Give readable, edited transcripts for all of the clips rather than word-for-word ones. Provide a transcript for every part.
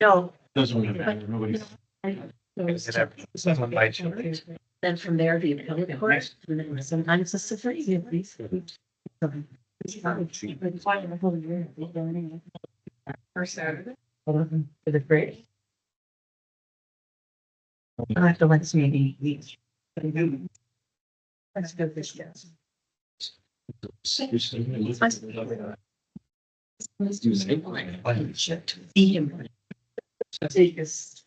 No. Doesn't matter. Nobody's. Then from there, the appellate court, and then sometimes the Supreme. Or Saturday. For the break. I have to let me eat. Let's go this guy. Let's do something. Feed him. Take us.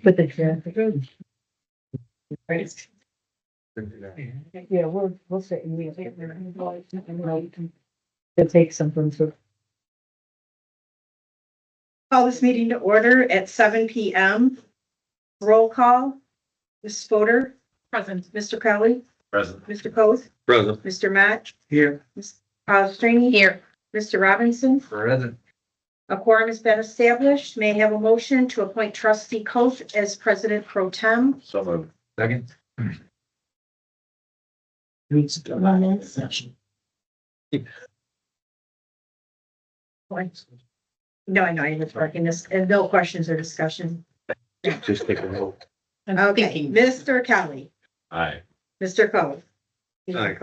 But the traffic. Right. Yeah, we'll say. To take something to. Call this meeting to order at 7 p.m. Roll call. Ms. Fodor. Present. Mr. Crowley. Present. Mr. Coth. Present. Mr. Matt. Here. Ms. Palestrini. Here. Mr. Robinson. Present. A quorum has been established. May I have a motion to appoint trustee Coth as president pro tem? So moved. Second. No, I know I was working this, and no questions or discussion. Just take a vote. Okay, Mr. Kelly, Aye. Mr. Coth. Aye.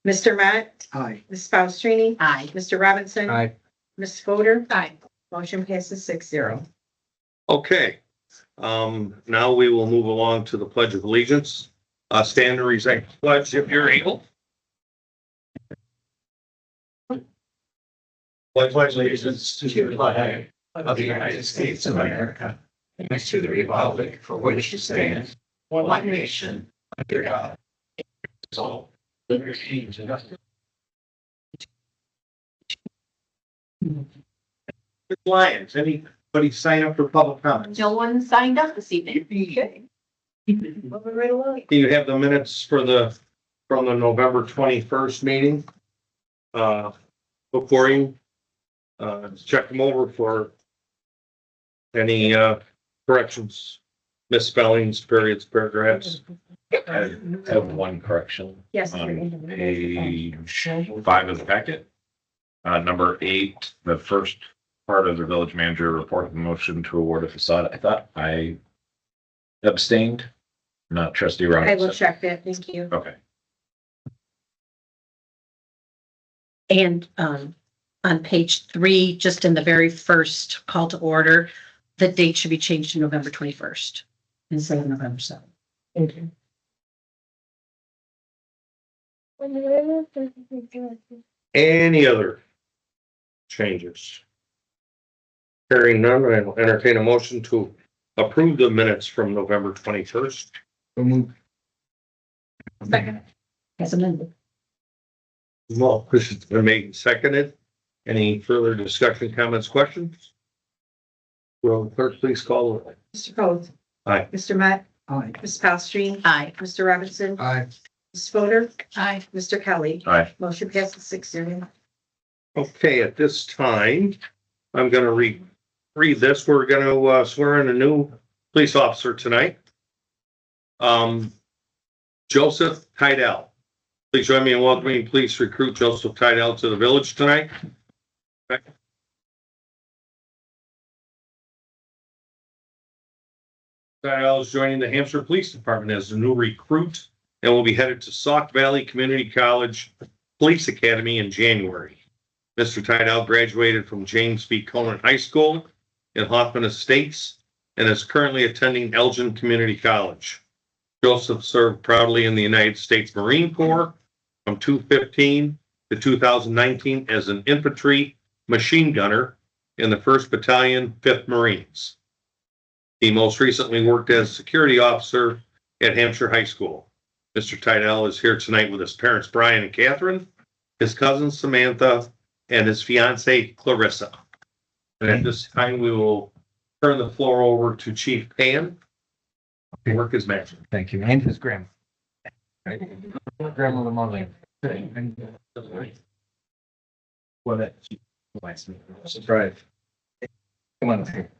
Mr. Matt, Aye. Ms. Palestrini, Aye. Mr. Robinson. Aye. Ms. Fodor. Aye. Motion passes 6-0. Okay, now we will move along to the Pledge of Allegiance. Stand and recite the pledge if you're able. Pledge allegiance to the flag of the United States of America and to the republic for which it stands, one nation, under God. All liberty and justice. Lions, anybody sign up for public comments? No one signed up this evening. Okay. Moving right along. You have the minutes from the November 21st meeting. Before you, check them over for any, corrections, misspellings, periods, paragraphs. I have one correction Yes. on page 5 of the packet. Number 8, the first part of the village manager report, the motion to award a facade. I thought I abstained, not trustee I will Robinson. check that. Thank you. Okay. And on page 3, just in the very first call to order, the date should be changed to November 21st instead of November 7th. Okay. Any other changes? Hearing none, I will entertain a motion to approve the minutes from November 21st. Second. As amended. Well, this has been made and seconded. Any further discussion, comments, questions? Will the clerk please call the roll? Mr. Coth. Aye. Mr. Matt. Aye. Ms. Palestrini. Aye. Mr. Robinson. Aye. Ms. Fodor. Aye. Mr. Kelly. Aye. Motion passes 6-0. Okay, at this time, I'm gonna read this. We're gonna swear in a new police officer tonight. Joseph Tydell. Please join me in welcoming police recruit Joseph Tydell to the village tonight. Tydell is joining the Hampshire Police Department as a new recruit and will be headed to Sauk Valley Community College Police Academy in January. Mr. Tydell graduated from James B. Conant High School in Hoffman Estates and is currently attending Elgin Community College. Joseph served proudly in the United States Marine Corps from 2015 to 2019 as an infantry machine gunner in the 1st Battalion, 5th Marines. He most recently worked as security officer at Hampshire High School. Mr. Tydell is here tonight with his parents, Brian and Catherine, his cousin Samantha, and his fiancee, Clarissa. And at this time, we will turn the floor over to Chief Pan to work his magic. Thank you. And his grandma. Right? Grandmother Molly. Well, that. Surprise. Come on. Here.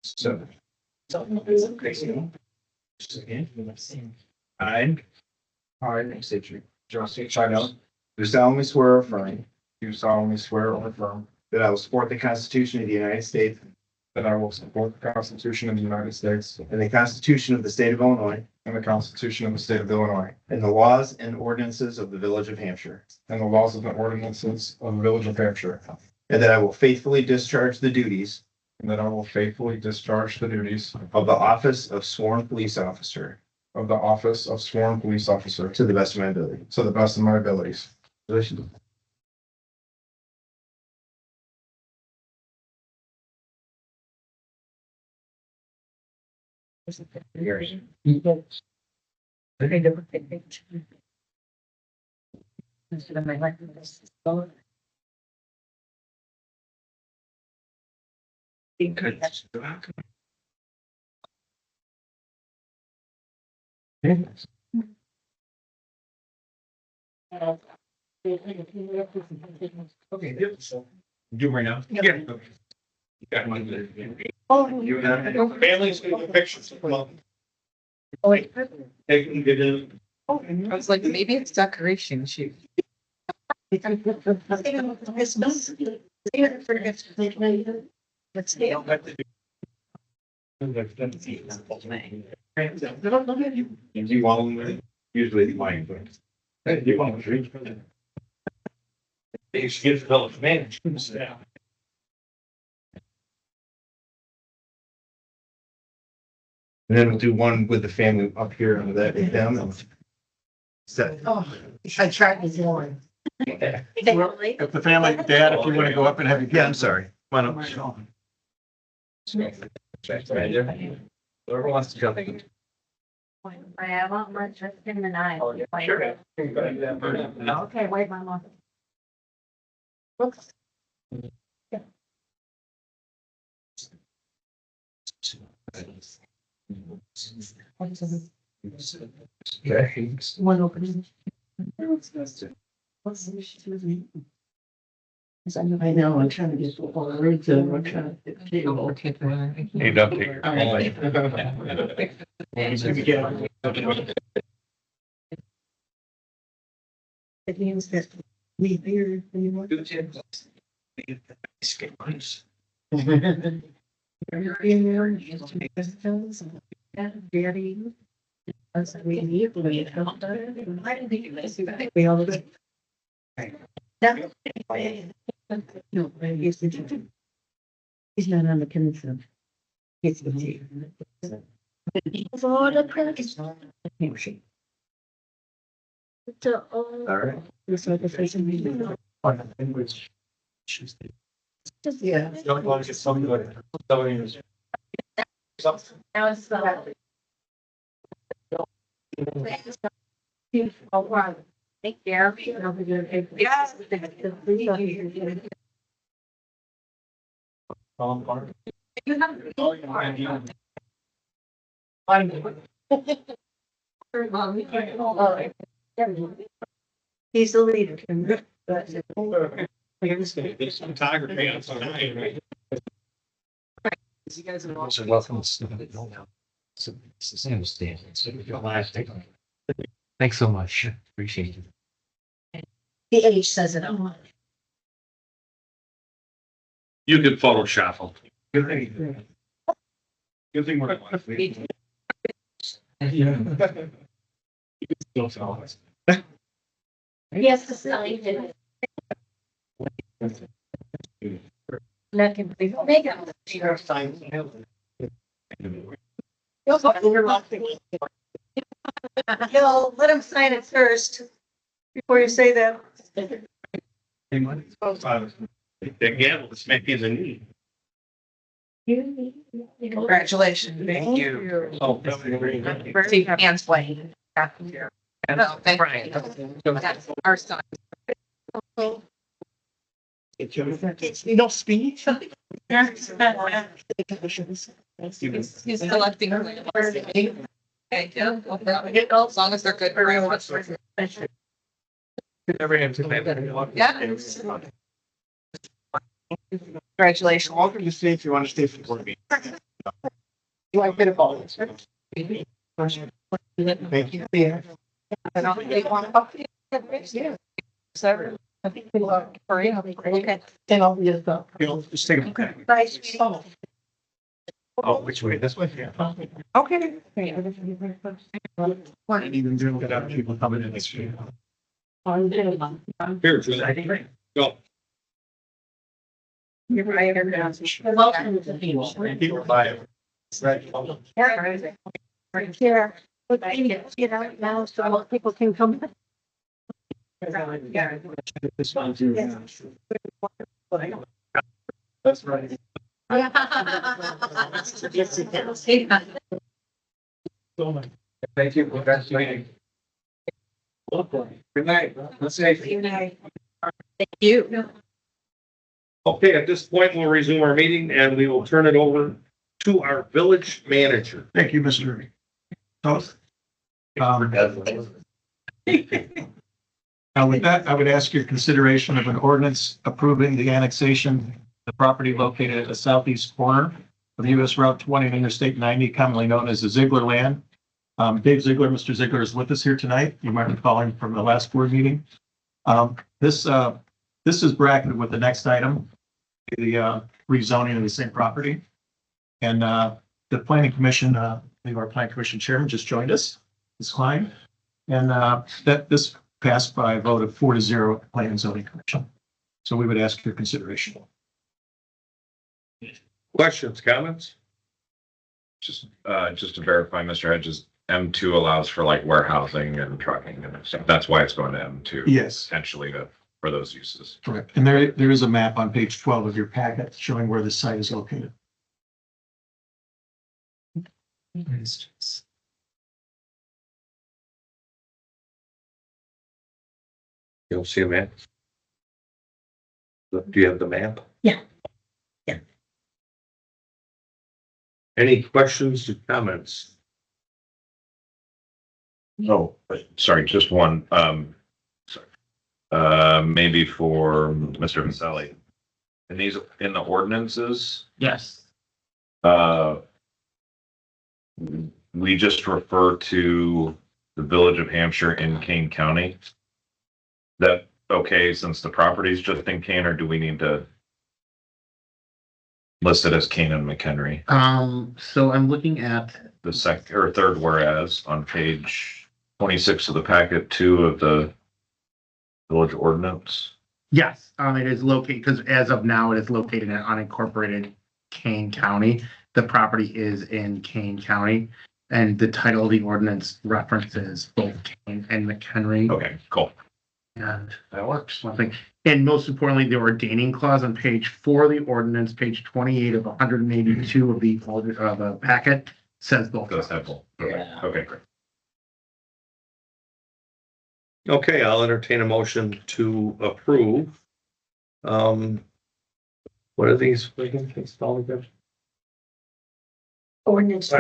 So. I state your Joseph Chidell. Do solemnly swear or affirm. Do solemnly swear or affirm. That I will support the Constitution of the United States. That I will support the Constitution of the United States. And the Constitution of the State of Illinois. And the Constitution of the State of Illinois. And the laws and ordinances of the Village of Hampshire. And the laws and ordinances of the Village of Hampshire. And that I will faithfully discharge the duties. And that I will faithfully discharge the duties. Of the office of sworn police officer. Of the office of sworn police officer. To the best of my ability. To the best of my abilities. Okay, do right now. Yeah. Families, pictures. Come on. Oh, wait. Take them, get in. I was like, maybe it's decoration shoot. Let's deal. You want usually mine, but you want to. You should get developed management. And then we'll do one with the family up here and that with them. And set. Oh, I tried this one. If the family, Dad, if you want to go up and have your. Yeah, I'm sorry. Come on up. Whoever wants to jump in. I have not much in the night. Sure. Okay, wait, my mom. Looks. Okay. One opening. I know, I'm trying to get all the words in, I'm trying to get the table. Hey, don't take your. It means that we here anymore. We all. No, he's not on the commission. He's the chief. For the practice. All right. This was the first meeting. Yeah. Don't want to get something like. Now it's Oh, wow. Thank you. Yes. You have. He's the leader. Photography on tonight, right? You guys are also welcome. It's the same stand. Thanks so much. Appreciate it. The age says it all. You could Photoshop them. Good thing. Good thing we're. Yes, the sign. That can be. Make it. Bill, let him sign it first before you say that. The gavel is making the knee. Congratulations. Thank you. Oh, that was very good. See, hands playing. No, thank Brian. That's our son. You don't speak. He's collecting. Okay, yeah, no problem. As long as they're good. Yeah. Congratulations. Welcome to stay if you want to stay for the board meeting. You want to get a ball? Thank you. I don't think one of yeah. So I think we love for you. Okay. Then I'll be the. Just take a. Okay. Bye, sweetie. Oh, which way? This way? Yeah. Okay. And even doing it out, people coming in this way. Here, Julie. Go. You're right. Welcome to the People buy it. Right. Here, but you know, now so more people can come. This one too. That's right. Thank you. Congratulations. Good night. Let's say. Thank you. Okay, at this point, we'll resume our meeting and we will turn it over to our village manager. Thank you, Mr. Toth. With that, I would ask your consideration of an ordinance approving the annexation of the property located at the southeast corner of US Route 20 and Interstate 90, commonly known as the Ziegler land. Dave Ziegler, Mr. Ziegler is with us here tonight. You might recall him from the last board meeting. This is bracketed with the next item, the rezoning of the same property. And the planning commission, I believe our planning commission chairman just joined us, Ms. Klein. And that this passed by a vote of 4-0 at the Planning and Zoning Commission. So we would ask your consideration. Questions, comments? Just to verify, Mr. Hedges, M2 allows for like warehousing and trucking and stuff. That's why it's going to M2. Yes, Potentially for those uses. correct. And there is a map on page 12 of your packet showing where the site is located. You'll see a map. Do you have the map? Yeah. Yeah. Any questions or comments? Oh, sorry, just one. Maybe for Mr. Vasselli. In the ordinances, Yes. we just refer to the village of Hampshire in Kane County. That okay, since the property is just in Kane, or do we need to list it as Kane and McHenry? So I'm looking at, The second or third whereas on page 26 of the packet 2 of the village ordinance. yes, it is located, because as of now, it is located in unincorporated Kane County. The property is in Kane County, and the title of the ordinance references both Kane and McHenry. Okay, cool. And That works. one thing, and most importantly, the ordaining clause on page 4 of the ordinance, page 28 of 182 of the packet says both. That's helpful. Yeah. Okay, great. Okay, I'll entertain a motion to approve. What are these? Ordinance. Ordinance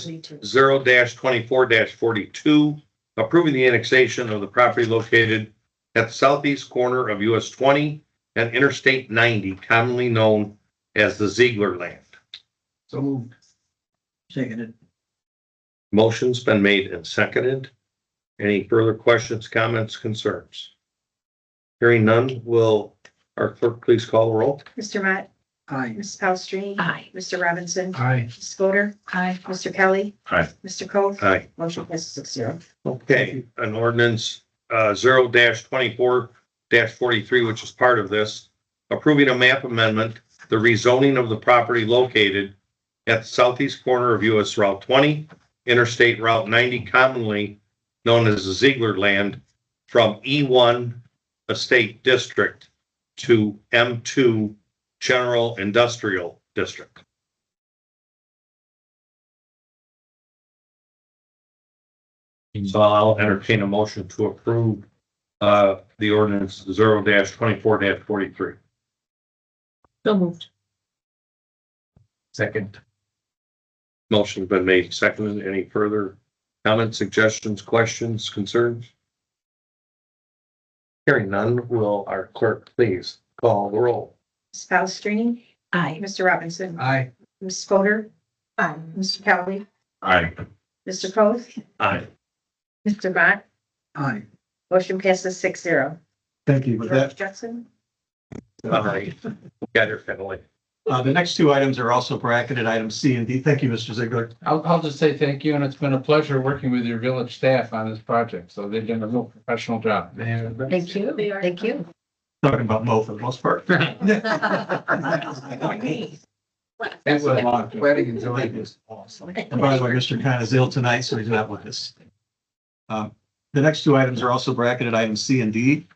0-24-42, approving the annexation of the property located at the southeast corner of US 20 and Interstate 90, commonly known as the Ziegler land. So moved. Seconded. Motion's been made and seconded. Any further questions, comments, concerns? Hearing none, will our clerk please call the roll? Mr. Mott, Aye. Ms. Palastrellini. Aye. Mr. Robinson. Aye. Ms. Fodor. Aye. Mr. Kelly. Aye. Mr. Coe. Aye. Motion passes 6-0. Okay, an ordinance 0-24-43, which is part of this, approving a map amendment, the rezoning of the property located at the southeast corner of US Route 20, Interstate Route 90, commonly known as the Ziegler land, from E1 Estate District to M2 General Industrial District. So I'll entertain a motion to approve the ordinance 0-24-43. So moved. Second. Motion's been made, seconded. Any further comments, suggestions, questions, concerns? Hearing none, will our clerk please call the roll? Ms. Palastrellini. Aye. Mr. Robinson. Aye. Ms. Fodor. Aye. Mr. Kelly. Aye. Mr. Coth, Aye. Mr. Matt, Aye. motion passes 6-0. Thank you. With George that, Jetson? Aye. Got her, Finley. the next two items are also bracketed, items C and D. Thank you, Mr. Ziegler. I'll just say thank you, and it's been a pleasure working with your village staff on this project. So they've done a real professional job. Thank you. Thank you. Talking about Mo for the most part. It was wedding and Thank you. And by the way, Mr. Khan is ill tonight, so he's not with us. The next two items are also bracketed, items C and D.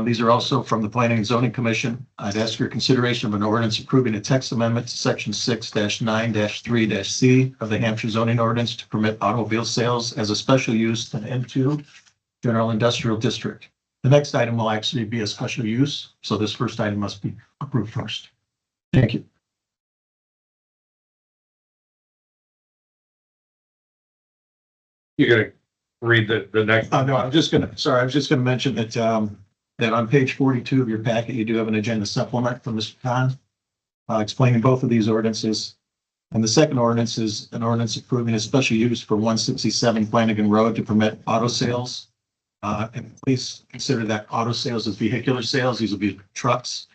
These are also from the Planning and Zoning Commission. I'd ask your consideration of an ordinance approving a text amendment to section 6-9-3-C of the Hampshire zoning ordinance to permit automobile sales as a special use in M2 General Industrial District. The next item will actually be a special use, so this first item must be approved first. Thank you. You're gonna read the next. No, I was just gonna mention that, that on page 42 of your packet, you do have an agenda supplement from Mr. Khan, explaining both of these ordinances. And the second ordinance is an ordinance approving a special use for 167 Flanagan Road to permit auto sales. And please consider that auto sales as vehicular sales. These will be trucks.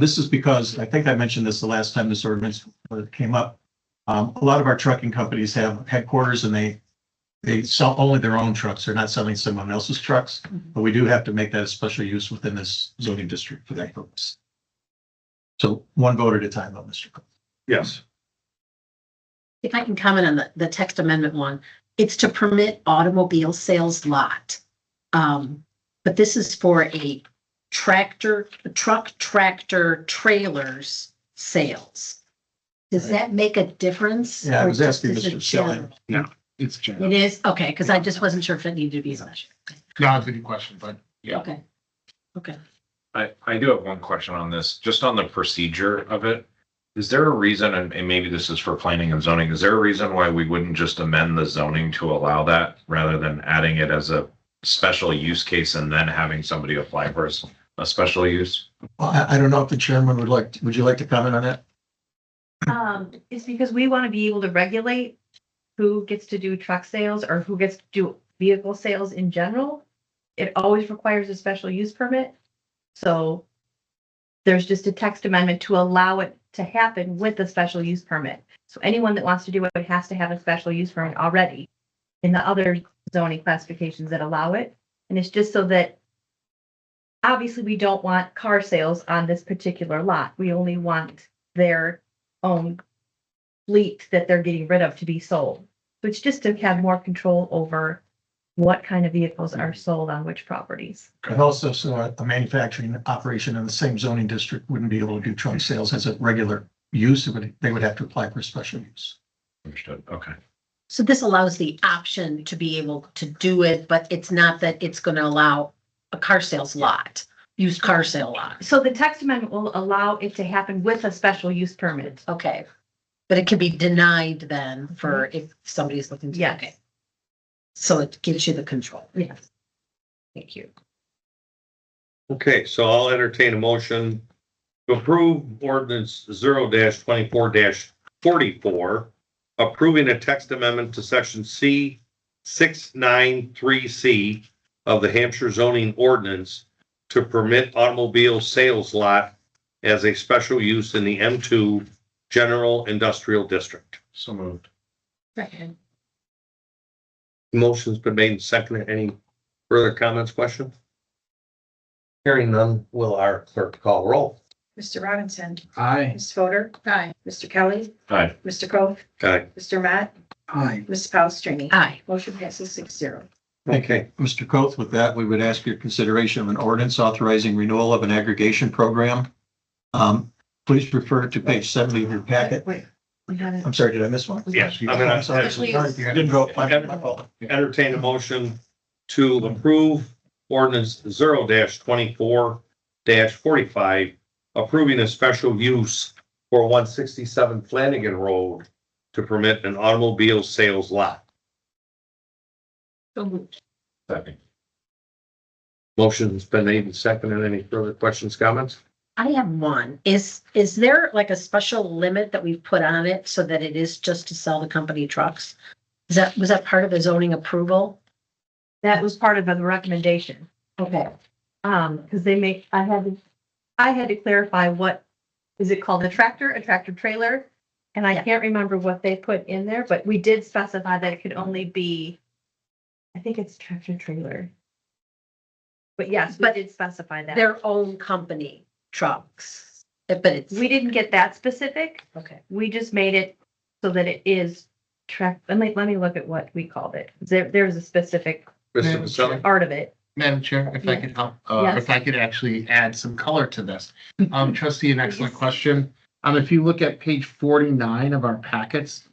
This is because, I think I mentioned this the last time this ordinance came up. A lot of our trucking companies have headquarters and they sell only their own trucks. They're not selling someone else's trucks, but we do have to make that a special use within this zoning district for that purpose. So one vote at a time, though, Mr. Cook. Yes. If I can comment on the text amendment one, it's to permit automobile sales lot. But this is for a truck tractor trailers sales. Does that make a difference? Yeah, I or was just asking is it Mr. Shelley. general? It's It general. is, okay, because I just wasn't sure if it needed to be special. No, it's a good question, but Yeah. Okay. Okay. I do have one question on this, just on the procedure of it. Is there a reason, and maybe this is for planning and zoning, is there a reason why we wouldn't just amend the zoning to allow that rather than adding it as a special use case and then having somebody apply for a special use? Well, I don't know if the chairman would you like to comment on that? It's because we want to be able to regulate who gets to do truck sales or who gets to do vehicle sales in general. It always requires a special use permit. So there's just a text amendment to allow it to happen with a special use permit. So anyone that wants to do it has to have a special use permit already in the other zoning classifications that allow it. And it's just so that obviously we don't want car sales on this particular lot. We only want their own fleet that they're getting rid of to be sold. So it's just to have more control over what kind of vehicles are sold on which properties. And also, so a manufacturing operation in the same zoning district wouldn't be able to do truck sales as a regular use. They would have to apply for a special use. Understood. Okay. So this allows the option to be able to do it, but it's not that it's going to allow a car sales lot, used car sale lot. So the text amendment will allow it to happen with a special use permit. Okay. But it can be denied then for if somebody's looking to. Yes. Okay. So it gives you the control. Yes. Thank you. Okay, so I'll entertain a motion to approve ordinance 0-24-44, approving a text amendment to section C693C of the Hampshire zoning ordinance to permit automobile sales lot as a special use in the M2 General Industrial District. So moved. Second. Motion's been made and seconded. Any further comments, questions? Hearing none, will our clerk call roll? Mr. Robinson, Aye. Ms. Fodor, Aye. Mr. Kelly, Aye. Mr. Coth, Okay. Mr. Matt, Aye. Ms. Palastrellini. Aye. Motion passes 6-0. Thank you. Mr. Coth, with that, we would ask your consideration of an ordinance authorizing renewal of an aggregation program. Please refer to page 70 of your packet. Wait, we got it. I'm sorry, did I miss one? Yes, I'm I'm gonna sorry. Please. I didn't vote. My fault. entertain a motion to approve ordinance 0-24-45, approving a special use for 167 Flanagan Road to permit an automobile sales lot. Second. Motion's been made and seconded. Any further questions, comments? I have one. Is there like a special limit that we've put on it so that it is just to sell the company trucks? Was that part of the zoning approval? That was part of the recommendation. Okay. Because I had to clarify what, is it called a tractor trailer? And I Yeah. can't remember what they put in there, but we did specify that it could only be, I think it's tractor trailer. But yes, we did specify that. Their own company trucks, but it's. We didn't get that specific. Okay. We just made it so that it is let me look at what we called it. There's a specific Mr. Pacelli? part of it. Madam Chair, if I could help, Yes. if I could actually add some color to this. Trustee, an excellent question. If you look at page 49 of our packets,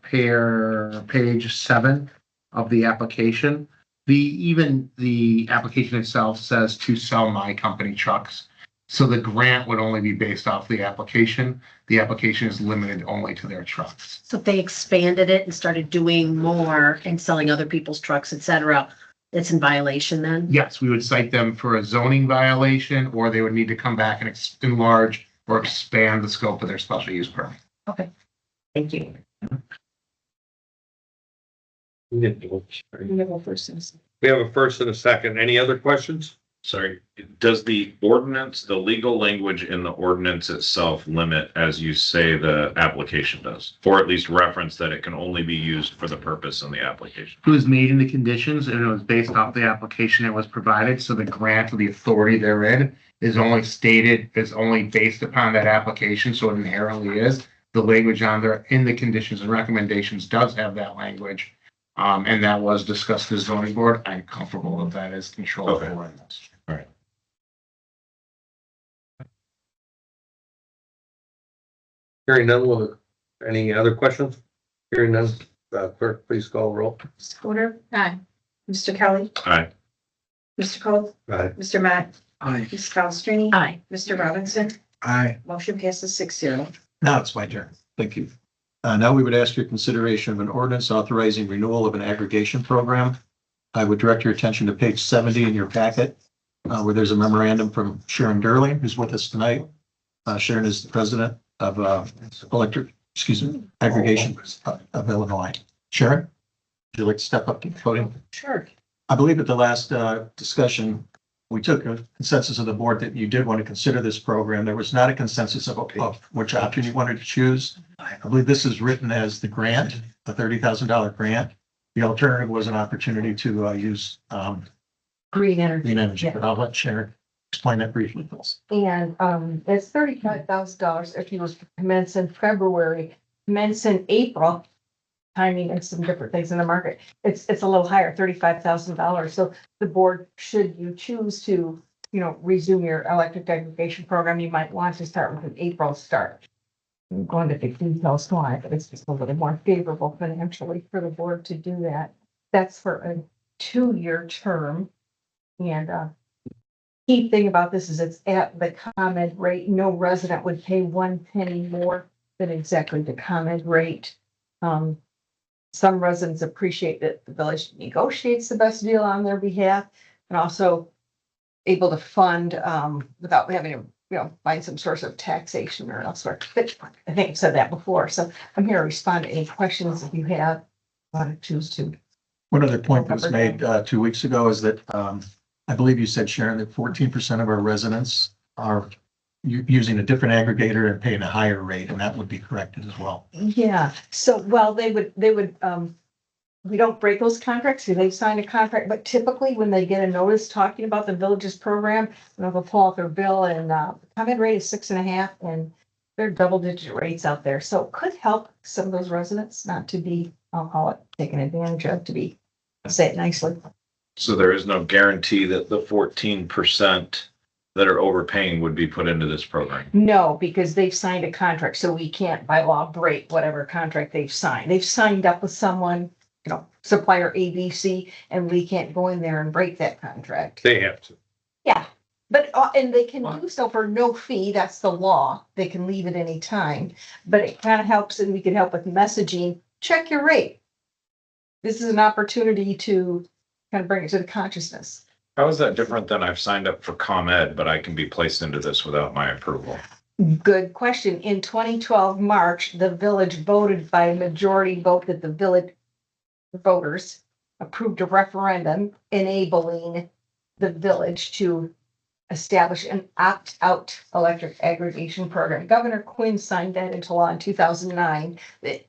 page 7 of the application, even the application itself says to sell my company trucks. So the grant would only be based off the application. The application is limited only to their trucks. So if they expanded it and started doing more and selling other people's trucks, et cetera, it's in violation then? Yes, we would cite them for a zoning violation, or they would need to come back and enlarge or expand the scope of their special use permit. Okay. Thank you. We have a first and a second. Any other questions? Sorry, does the ordinance, the legal language in the ordinance itself limit, as you say, the application does? Or at least reference that it can only be used for the purpose in the application? It was made in the conditions and it was based off the application that was provided. So the grant or the authority therein is only based upon that application. So it inherently is. The language on there in the conditions and recommendations does have that language. And that was discussed with the zoning board. I'm comfortable with that as control Okay. over this. All right. Hearing none, any other questions? Hearing none, clerk, please call roll. Mr. Fodor. Aye. Mr. Kelly. Aye. Mr. Cole. Aye. Mr. Matt. Aye. Ms. Palastrellini. Aye. Mr. Robinson. Aye. Motion passes 6-0. Now it's my turn. Thank you. Now we would ask your consideration of an ordinance authorizing renewal of an aggregation program. I would direct your attention to page 70 in your packet, where there's a memorandum from Sharon Durling, who's with us tonight. Sharon is the president of aggregation of Illinois. Sharon, would you like to step up to the podium? Sure. I believe at the last discussion, we took a consensus of the board that you did want to consider this program. There was not a consensus of which option you wanted to choose. I believe this is written as the grant, the $30,000 grant. The alternative was an opportunity to use Green energy. green energy, but I'll let Sharon explain that briefly, please. And it's $35,000 if you was to commence in February, commence in April. Timing and some different things in the market. It's a little higher, $35,000. So the board, should you choose to, resume your electric aggregation program, you might want to start with an April start. I'm going to big details why, but it's just a little more favorable financially for the board to do that. That's for a 2-year term. And key thing about this is it's at the ComEd rate. No resident would pay 1 penny more than exactly the ComEd rate. Some residents appreciate that the village negotiates the best deal on their behalf and also able to fund without having to, find some source of taxation or elsewhere. But I think I've said that before. So I'm here to respond to any questions if you have, want to choose to. One other point that was made 2 weeks ago is that I believe you said, Sharon, that 14% of our residents are using a different aggregator and paying a higher rate, and that would be corrected as well. Yeah, so, well, they would, we don't break those contracts, so they've signed a contract, but typically when they get a notice talking about the village's program, they'll pull out their bill and, ComEd rate is 6.5 and they're double-digit rates out there, so it could help some of those residents not to be, I'll call it, taken advantage of, say it nicely. So there is no guarantee that the 14% that are overpaying would be put into this program? No, because they've signed a contract, so we can't by law break whatever contract they've signed. They've signed up with someone, supplier ABC, and we can't go in there and break that contract. They have to. Yeah, but, and they can do so for no fee, that's the law. They can leave at any time, but it kind of helps, and we can help with messaging, check your rate. This is an opportunity to kind of bring it to the consciousness. How is that different than I've signed up for ComEd, but I can be placed into this without my approval? Good question. In 2012 March, the village voted by a majority vote that the village voters approved a referendum enabling the village to establish an opt-out electric aggregation program. Governor Quinn signed that into law in 2009 that,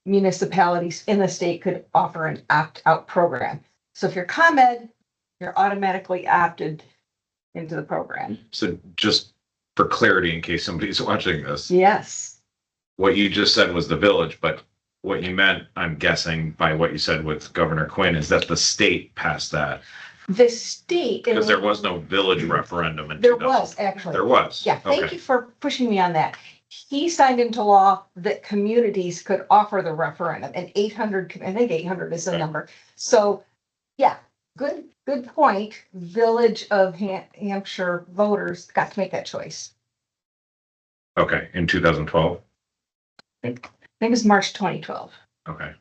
municipalities in the state could offer an opt-out program. So if you're ComEd, you're automatically opted into the program. So just for clarity, in case somebody's watching this, Yes. what you just said was the village, but what you meant, I'm guessing by what you said with Governor Quinn, is that the state passed that. The state. Because there was no village referendum in There 2000. was actually. There was. Yeah, thank Okay. you for pushing me on that. He signed into law that communities could offer the referendum, and 800, I think 800 is the Okay. number. So, yeah, good point. Village of Hampshire voters got to make that choice. Okay, in 2012. I think it was March 2012 Okay.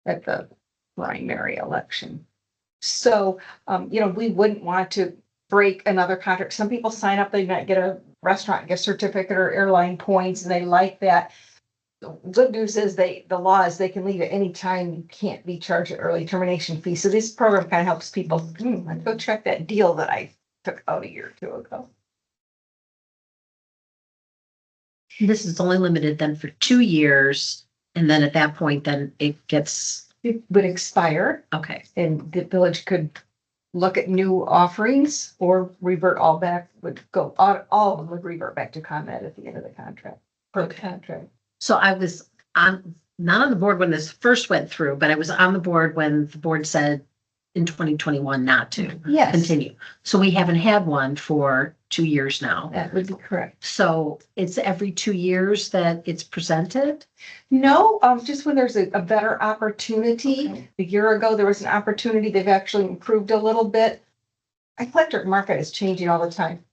at the primary election. So, we wouldn't want to break another contract. Some people sign up, they might get a restaurant gift certificate or airline points, and they like that. The good news is the law is they can leave at any time. You can't be charged an early termination fee. So this program kind of helps people, let's go check that deal that I took out a year or two ago. This is only limited then for 2 years. And then at that point, then it gets, It would expire okay. and the village could look at new offerings or revert all back, all of them would revert back to ComEd at the end of the contract, per Okay. contract. So I was not on the board when this first went through, but I was on the board when the board said in 2021 not to Yes, continue. So we haven't had one for 2 years now. that would be correct. So it's every 2 years that it's presented? No, just when there's a better opportunity. Okay. A year ago, there was an opportunity. They've actually improved a little bit. Electric market is changing all the time.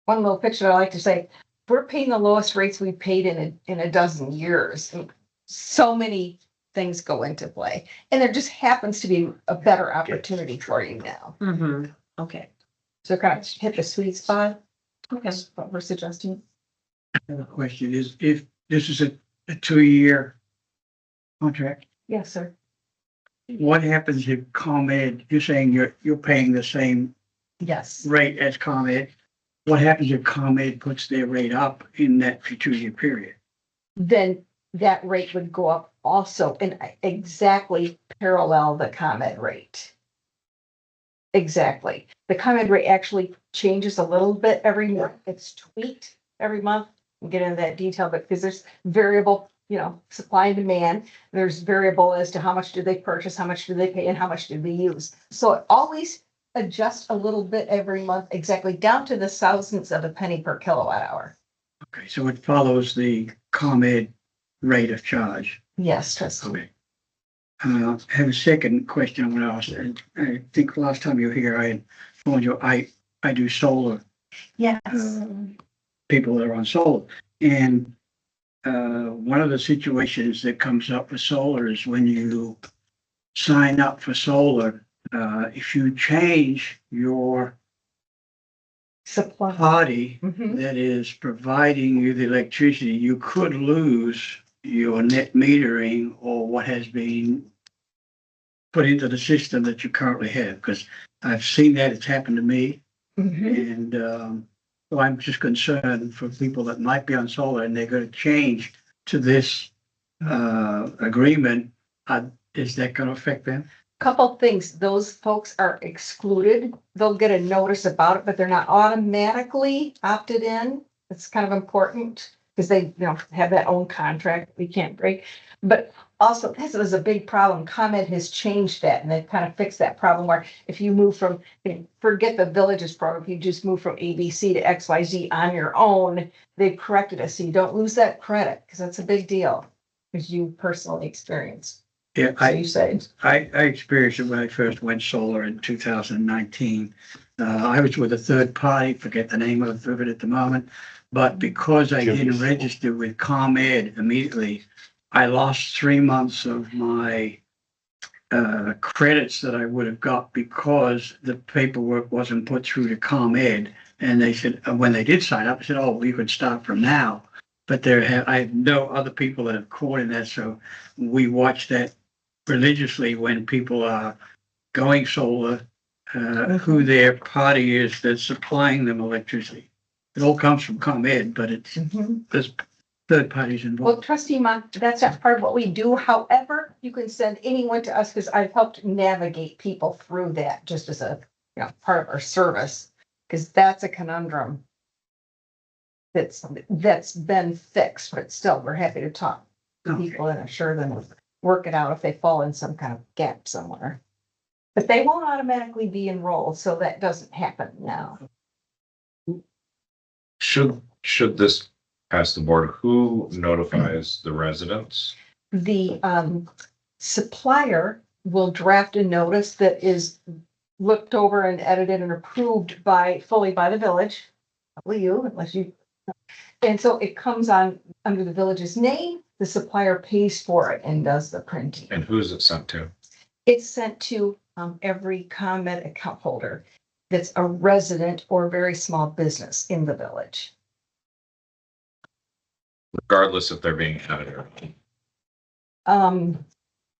One little picture I like to say, we're paying the lowest rates we've paid in a dozen years. And so many things go into play. And there just happens to be a better opportunity for you now. Mm-hmm. Okay. So kind of hit the sweet spot. Okay. That's what we're suggesting. The question is, if this is a 2-year contract, Yes, sir. what happens if ComEd, you're saying you're paying the same Yes. rate as ComEd? What happens if ComEd puts their rate up in that 2-year period? Then that rate would go up also and exactly parallel the ComEd rate. Exactly. The ComEd rate actually changes a little bit every month. It's tweaked every month. We'll get into that detail, but because there's variable, supply and demand, there's variable as to how much do they purchase, how much do they pay, and how much do they use. So it always adjusts a little bit every month, exactly down to the thousandths of a penny per kilowatt hour. Okay, so it follows the ComEd rate of charge. Yes, trustee. Okay. I have a second question I want to ask. And I think last time you were here, I had told you I do solar, Yes. people that are on solar. And one of the situations that comes up with solar is when you sign up for solar, if you change your Supply. party Mhm. that is providing you the electricity, you could lose your net metering or what has been put into the system that you currently have, because I've seen that, it's happened to me. Mhm. And so I'm just concerned for people that might be on solar and they're going to change to this agreement. Is that going to affect them? Couple things, those folks are excluded. They'll get a notice about it, but they're not automatically opted in. It's kind of important because they, have that own contract we can't break. But also, this is a big problem. ComEd has changed that and they've kind of fixed that problem where if you move from, forget the villages program, if you just move from ABC to XYZ on your own, they've corrected it. So you don't lose that credit because that's a big deal because you personally experienced. Yeah, So you say. I experienced it when I first went solar in 2019. I was with a third party, forget the name of it at the moment, but because I didn't register with ComEd immediately, I lost 3 months of my credits that I would have got because the paperwork wasn't put through to ComEd. And they said, when they did sign up, they said, oh, well, you could start from now. But I have no other people that have caught in that, so we watched that religiously when people are going solar, who their party is that's supplying them electricity. It all comes from ComEd, but there's third parties Well, involved. trustee Mont, that's not part of what we do. However, you can send anyone to us because I've helped navigate people through that just as a, part of our service. Because that's a conundrum that's been fixed, but still, we're happy to talk to people and assure them work it out if they fall in some kind of gap somewhere. But they won't automatically be enrolled, so that doesn't happen now. Should this pass the board, who notifies the residents? The supplier will draft a notice that is looked over and edited and approved fully by the village. Probably you, unless you. And so it comes on under the village's name, the supplier pays for it and does the printing. And who is it sent to? It's sent to every ComEd account holder that's a resident or very small business in the village. Regardless if they're being added or not.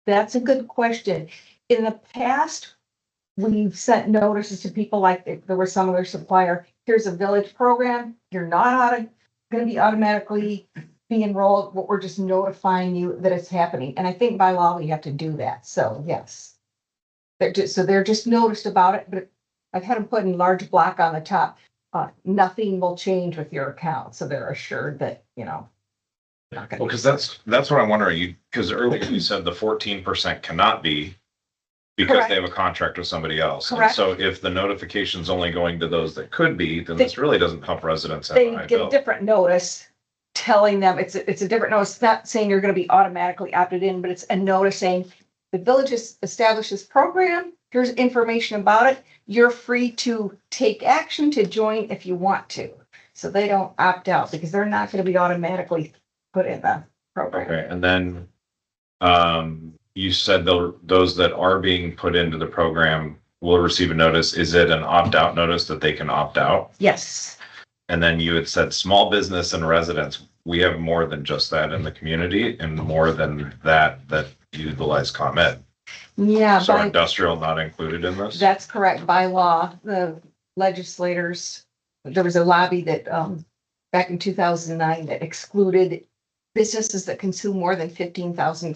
That's a good question. In the past, we've sent notices to people like there was some other supplier, here's a village program, you're not going to be automatically be enrolled, but we're just notifying you that it's happening. And I think by law, we have to do that. So yes. They're just noticed about it, but I've had them put in large block on the top. Nothing will change with your account. So they're assured that, not gonna Well, because that's what I'm wondering. Because earlier you said the 14% cannot be because Correct. they have a contract with somebody else. And Correct. so if the notification's only going to those that could be, then this really doesn't help residents. they get a different notice telling them it's a different notice. It's not saying you're going to be automatically opted in, but it's a notice saying the village has established this program. Here's information about it. You're free to take action to join if you want to. So they don't opt out because they're not going to be automatically put in the program. Okay, and then you said those that are being put into the program will receive a notice. Is it an opt-out notice that they can opt out? Yes. And then you had said small business and residents. We have more than just that in the community and more than that utilize ComEd. Yeah. So industrial not included in this? That's correct. By law, the legislators, there was a lobby that back in 2009 that excluded businesses that consume more than 15,000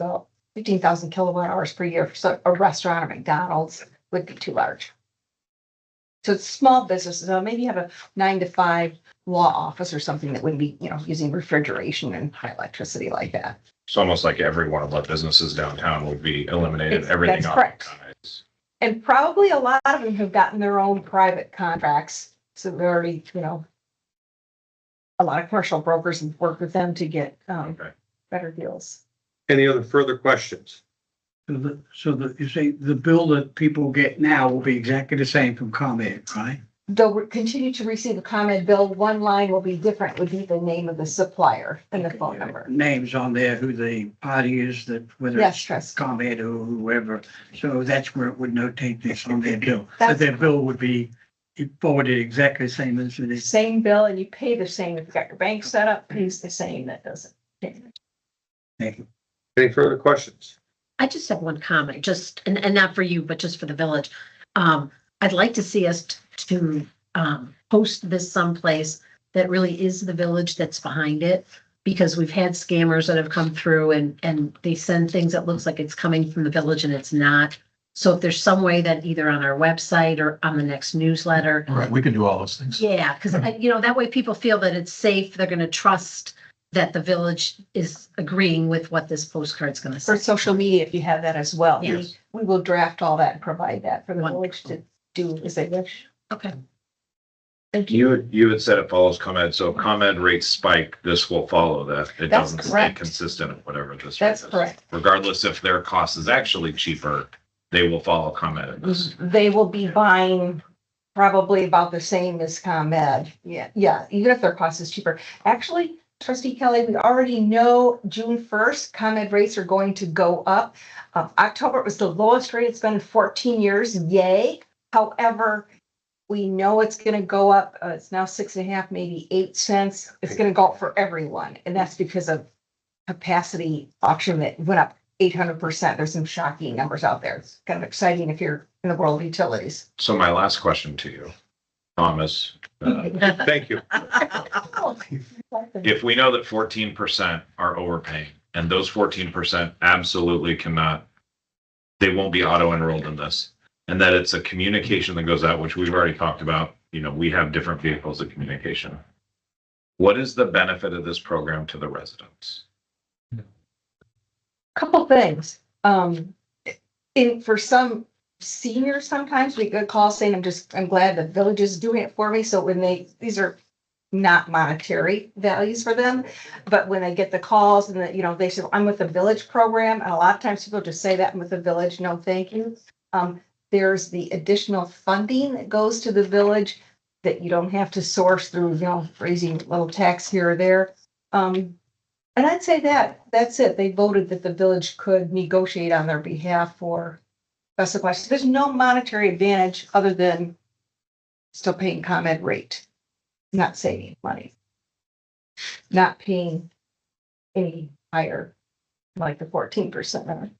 kilowatt hours per year. So a restaurant or McDonald's would be too large. So it's small businesses. Maybe you have a 9 to 5 law office or something that wouldn't be, using refrigeration and high electricity like that. It's almost like every one of our businesses downtown would be eliminated, everything That's on correct. guys. And probably a lot of them have gotten their own private contracts. So they're already, a lot of commercial brokers have worked with them to get better deals. Any other further questions? So you say the bill that people get now will be exactly the same from ComEd, right? They'll continue to receive a ComEd bill. One line will be different, would be the name of the supplier and the phone number. Names on there, who the party is, that whether Yes, it's trust. ComEd or whoever. So that's where it would notate this on their bill. That's- That their bill would be forwarded exactly the same as it is. Same bill and you pay the same. If you've got your bank set up, pays the same. That doesn't change. Thank you. Any further questions? I just have one comment, and not for you, but just for the village. I'd like to see us to post this someplace that really is the village that's behind it. Because we've had scammers that have come through and they send things that looks like it's coming from the village and it's not. So if there's some way that either on our website or on the next newsletter. Right, we can do all those things. Yeah, because that way people feel that it's safe. They're going to trust that the village is agreeing with what this postcard's going to For say. social media, if you have that as well. Yes. We will draft all that and provide that for the village Wonderful. to do as they wish. Okay. You had said it follows ComEd, so if ComEd rates spike, this will follow that. It That's doesn't stay correct. consistent with whatever this. That's rate is. correct. Regardless if their cost is actually cheaper, they will follow ComEd. in this. They will be buying probably about the same as ComEd. Yeah, even if their cost is cheaper. Actually, Trustee Kelly, we already know June 1st, ComEd rates are going to go up. October, it was the lowest rate it's been in 14 years. Yay. However, we know it's going to go up. It's now 6.5, maybe 8 cents. It's going to go up for everyone. And that's because of capacity auction that went up 800%. There's some shocking numbers out there. It's kind of exciting if you're in the world of utilities. So my last question to you, Thomas, Thank you. if we know that 14% are overpaying and those 14% absolutely cannot, they won't be auto enrolled in this. And that it's a communication that goes out, which we've already talked about, we have different vehicles of communication. What is the benefit of this program to the residents? Couple things. For some seniors, sometimes we get calls saying, I'm glad the village is doing it for me. So when these are not monetary values for them, but when they get the calls and they say, I'm with the village program. And a lot of times people just say that I'm with the village. No, thank you. There's the additional funding that goes to the village that you don't have to source through, raising little tax here or there. And I'd say that's it. They voted that the village could negotiate on their behalf for specified. So there's no monetary advantage other than still paying ComEd rate, not saving money, not paying any higher, like the 14%.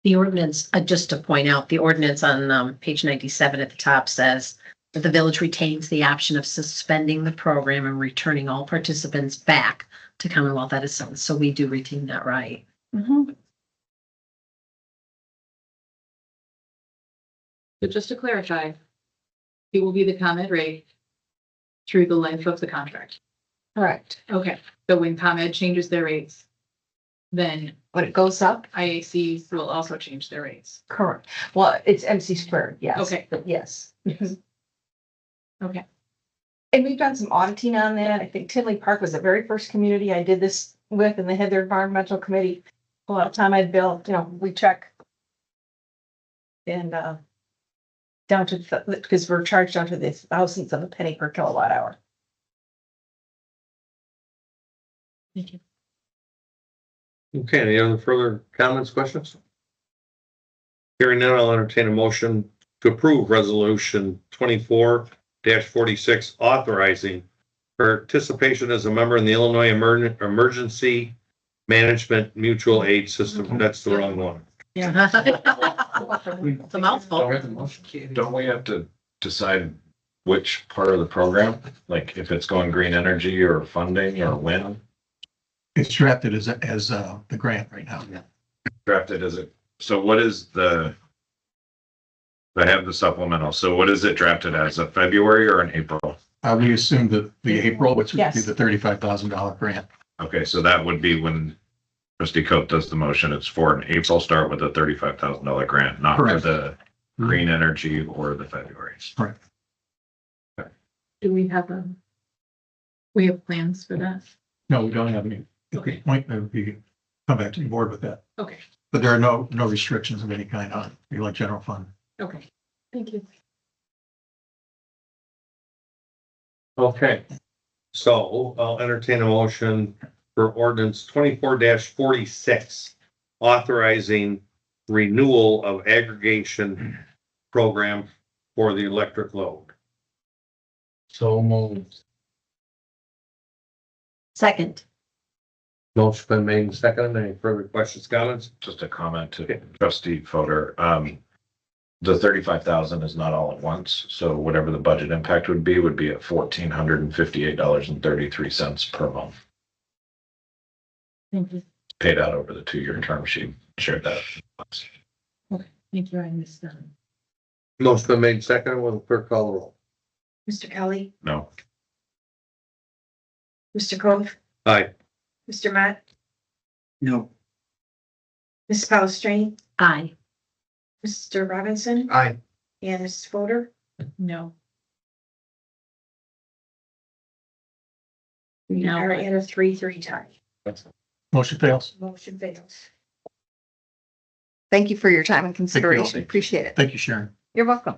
The ordinance, just to point out, the ordinance on page 97 at the top says that the village retains the option of suspending the program and returning all participants back to Commonwealth Edison. So we do retain that right. But just to clarify, it will be the ComEd rate through the life of the contract. Correct. Okay, so when ComEd changes their rates, then When it goes up, IACs will also change their rates. correct. Well, it's MC squared, yes. Okay. But yes. Okay. And we've done some auditing on that. I think Tinley Park was the very first community I did this with, and they had their environmental committee. A lot of time I'd built, we check. And down to, because we're charged down to the thousandths of a penny per kilowatt hour. Thank you. Okay, any other further comments, questions? Hearing none, I'll entertain a motion to approve resolution 24-46 authorizing participation as a member in the Illinois Emergency Management Mutual Aid System. That's the wrong one. Yeah. It's a mouthful. Don't we have to decide which part of the program, like if it's going green energy or funding or when? It's drafted as the grant right now. Drafted as it, so what is I have the supplemental, so what is it drafted as, a February or an April? We assume that the April, which would be Yes. the $35,000 grant. Okay, so that would be when Trustee Coe does the motion, it's for an April start with a $35,000 grant, not for Correct. the green energy or the February. Correct. Do we have plans for that? No, we don't have any. Okay. Point would be come back to the board with that. Okay, But there are no restrictions of any kind on it. Be like general fund. okay. Thank you. Okay, so I'll entertain a motion for ordinance 24-46 authorizing renewal of aggregation program for the electric load. So moved. Second. Motion been made and seconded. Any further questions, comments? Just a comment to Trustee Fodor. The 35,000 is not all at once, so whatever the budget impact would be at $1,458.33 per month. Thank you. Paid out over the 2-year term. She shared that. Okay, thank you. I missed that. Motion been made and seconded. Will the clerk call the roll? Mr. Kelly, No, Mr. Cove, Aye. Mr. Matt, No. Ms. Palastrellini, Aye. Mr. Robinson, Aye. and Mrs. Fodor. No. We No. are at a 3-3 tie. Motion fails. Motion fails. Thank you for your time and consideration. Appreciate it. Thank you, Sharon. You're welcome.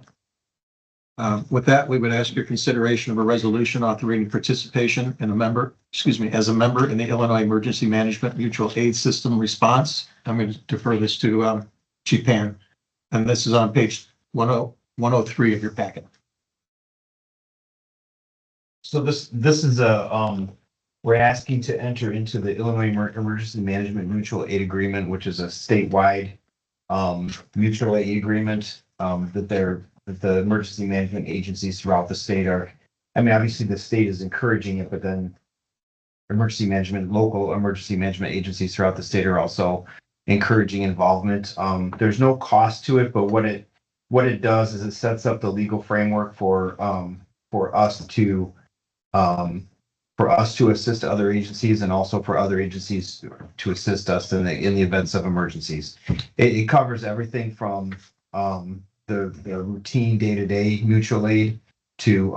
With that, we would ask your consideration of a resolution authorizing participation as a member in the Illinois Emergency Management Mutual Aid System response. I'm going to defer this to Chief Pan. And this is on page 103 of your packet. So this is a we're asking to enter into the Illinois Emergency Management Mutual Aid Agreement, which is a statewide mutual aid agreement that the emergency management agencies throughout the state are. I mean, obviously the state is encouraging it, but then local emergency management agencies throughout the state are also encouraging involvement. There's no cost to it, but what it does is it sets up the legal framework for us to assist other agencies and also for other agencies to assist us in the events of emergencies. It covers everything from the routine day-to-day mutual aid to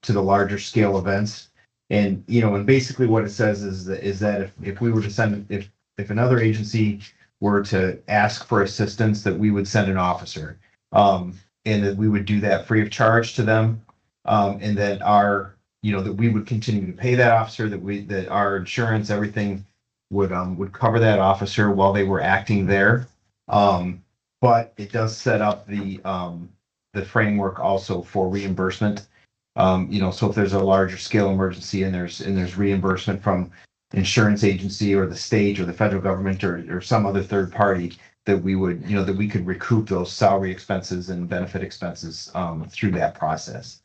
the larger scale events. And and basically what it says is that if we were to send if another agency were to ask for assistance, that we would send an officer, and that we would do that free of charge to them, and that that we would continue to pay that officer, that our insurance, everything would cover that officer while they were acting there. But it does set up the framework also for reimbursement. So if there's a larger scale emergency and there's reimbursement from insurance agency or the state or the federal government or some other third party, that we would, that we could recoup those salary expenses and benefit expenses through that process.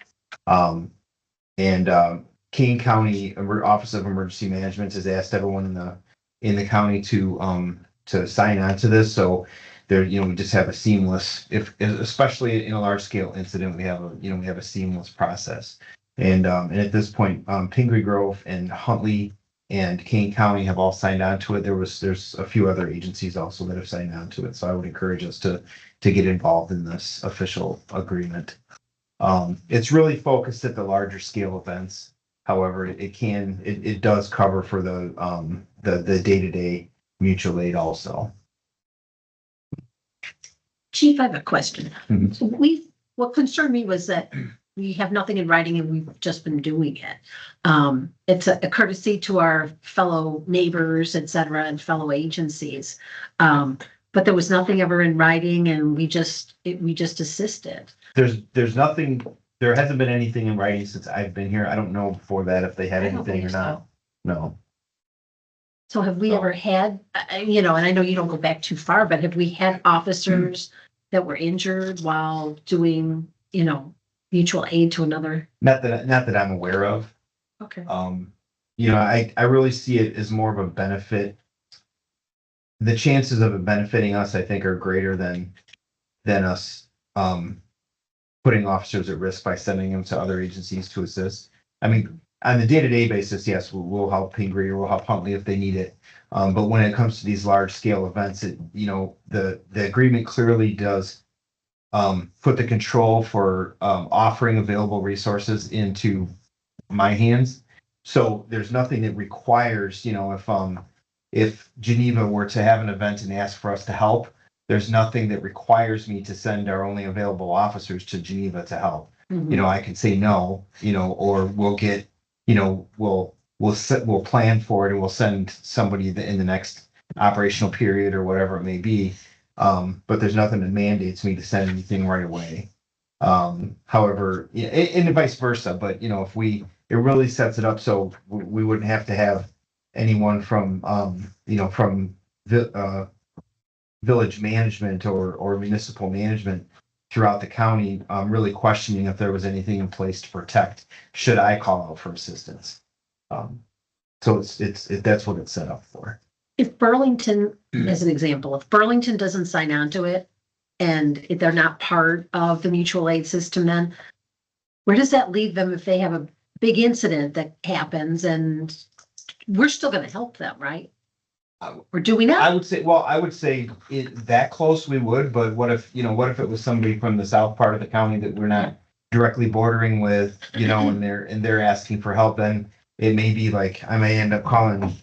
Kane County Office of Emergency Management has asked everyone in the county to sign on to this. So there, we just have a seamless, especially in a large scale incident, we have a seamless process. And at this point, Pingree Grove and Huntley and Kane County have all signed on to it. There's a few other agencies also that have signed on to it. So I would encourage us to get involved in this official agreement. It's really focused at the larger scale events. However, it does cover for the day-to-day mutual aid also. Chief, I have a question. Mhm. So what concerned me was that we have nothing in writing and we've just been doing it. It's a courtesy to our fellow neighbors, et cetera, and fellow agencies. But there was nothing ever in writing and we just assisted. There's nothing, there hasn't been anything in writing since I've been here. I don't know before that if they had I don't anything or think not. so. No. So have we ever had, and I know you don't go back too far, but have we had officers that were injured while doing, mutual aid to another? Not that I'm aware of. Okay. I really see it as more of a benefit. The chances of it benefiting us, I think, are greater than us putting officers at risk by sending them to other agencies to assist. I mean, on the day-to-day basis, yes, we'll help Pingree or we'll help Huntley if they need it. But when it comes to these large scale events, the agreement clearly does put the control for offering available resources into my hands. So there's nothing that requires, if Geneva were to have an event and ask for us to help, there's nothing that requires me to send our only available officers to Geneva to help. Mhm. I can say no, or we'll get, we'll plan for it and we'll send somebody in the next operational period or whatever it may be. But there's nothing that mandates me to send anything right away. However, and vice versa. But it really sets it up so we wouldn't have to have anyone from village management or municipal management throughout the county really questioning if there was anything in place to protect should I call out for assistance. So that's what it's set up for. If Burlington, as an example, if Burlington doesn't sign on to it and if they're not part of the mutual aid system, then where does that leave them if they have a big incident that happens and we're still going to help them, right? Or do we not? I would say that close we would, but what if it was somebody from the south part of the county that we're not directly bordering with, and they're asking for help, then it may be like I may end up calling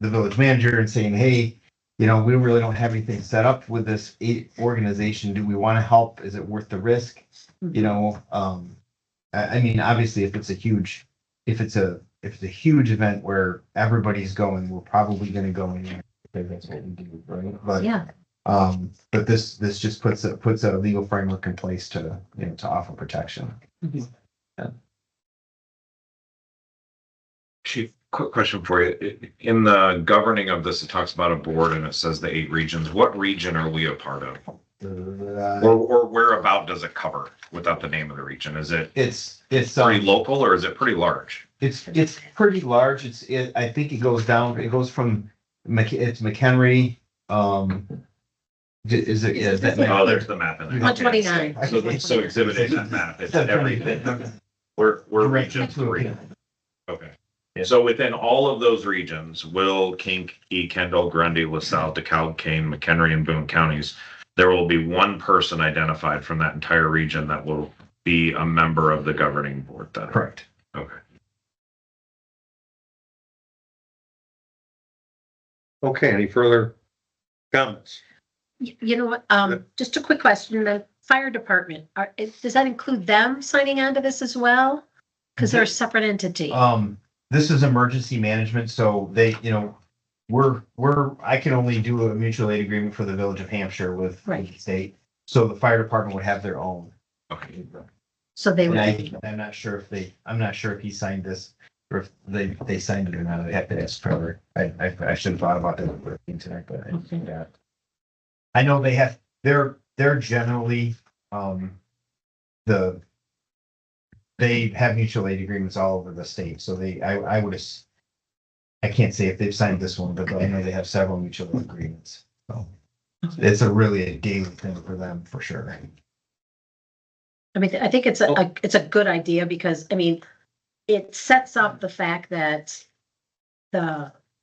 the village manager and saying, hey, we really don't have anything set up with this organization. Do we want to help? Is it worth the risk? I mean, obviously if it's a huge event where everybody's going, we're probably going to go in because that's what we do, right? But Yeah. But this just puts a legal framework in place to offer protection. Mhm. Chief, quick question for you. In the governing of this, it talks about a board and it says the 8 regions. What region are we a part of? Or whereabout does it cover without the name of the region? Is it It's pretty local or is it pretty large? It's pretty large. I think it goes down, it goes from it's McHenry, is it, is that? Oh, there's the map in there. 129. So exhibit A, that map, it's everything. We're region 3. Okay. Yeah. So within all of those regions, Will, Kink, E, Kendall, Grundy, LaSalle, DeKalb, Kane, McHenry, and Boone counties, there will be one person identified from that entire region that will be a member of the governing board then. Correct. Okay. Okay, any further comments? You know what, just a quick question, the fire department, does that include them signing on to this as well? Because they're a separate entity. This is emergency management, so they, I can only do a mutual aid agreement for the village of Hampshire with the state. So the fire department would have their own. Okay. So they would. I'm not sure if he signed this or if they signed it or not. I have to ask Trevor. I should have thought about that tonight, but I think that. I know they're generally, they have mutual aid agreements all over the state, so I can't say if they've signed this one, but I know they have several mutual aid agreements. So it's really a daily thing for them, for sure. I mean, I think it's a good idea because, I mean, it sets up the fact that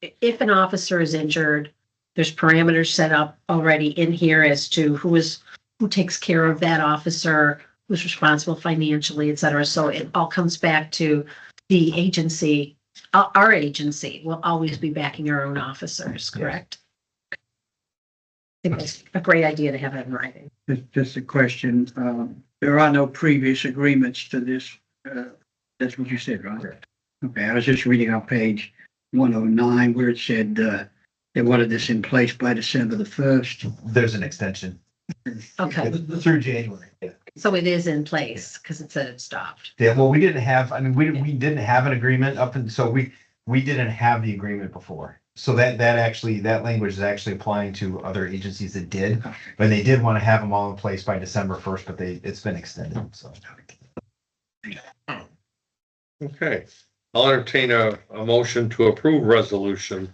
if an officer is injured, there's parameters set up already in here as to who takes care of that officer, who's responsible financially, et cetera. So it all comes back to the agency. Our agency will always be backing our own officers, correct? I think that's a great idea to have it in writing. Just a question. There are no previous agreements to this. That's what you said, right? Correct. Okay, I was just reading on page 109 where it said they wanted this in place by December the 1st. There's an extension. Okay, Through January. Yeah. so it is in place because it said it stopped. Yeah, well, we didn't have an agreement up and so we didn't have the agreement before. So that language is actually applying to other agencies that did, but they did want to have them all in place by December 1st, but it's been extended, so. Okay, I'll entertain a motion to approve resolution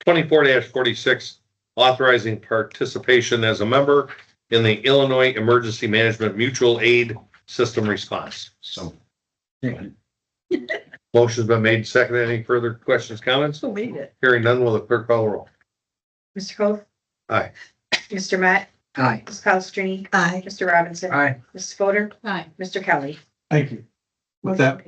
24-46, authorizing participation as a member in the Illinois Emergency Management Mutual Aid System Response. So Motion's been made, seconded. Any further questions, comments? Who made it? Hearing none, will the clerk call the roll? Mr. Cole? Aye. Mr. Matt? Aye. Ms. Palastrellini? Aye. Mr. Robinson? Aye. Mrs. Fodor? Aye. Mr. Kelly? Thank you. With that,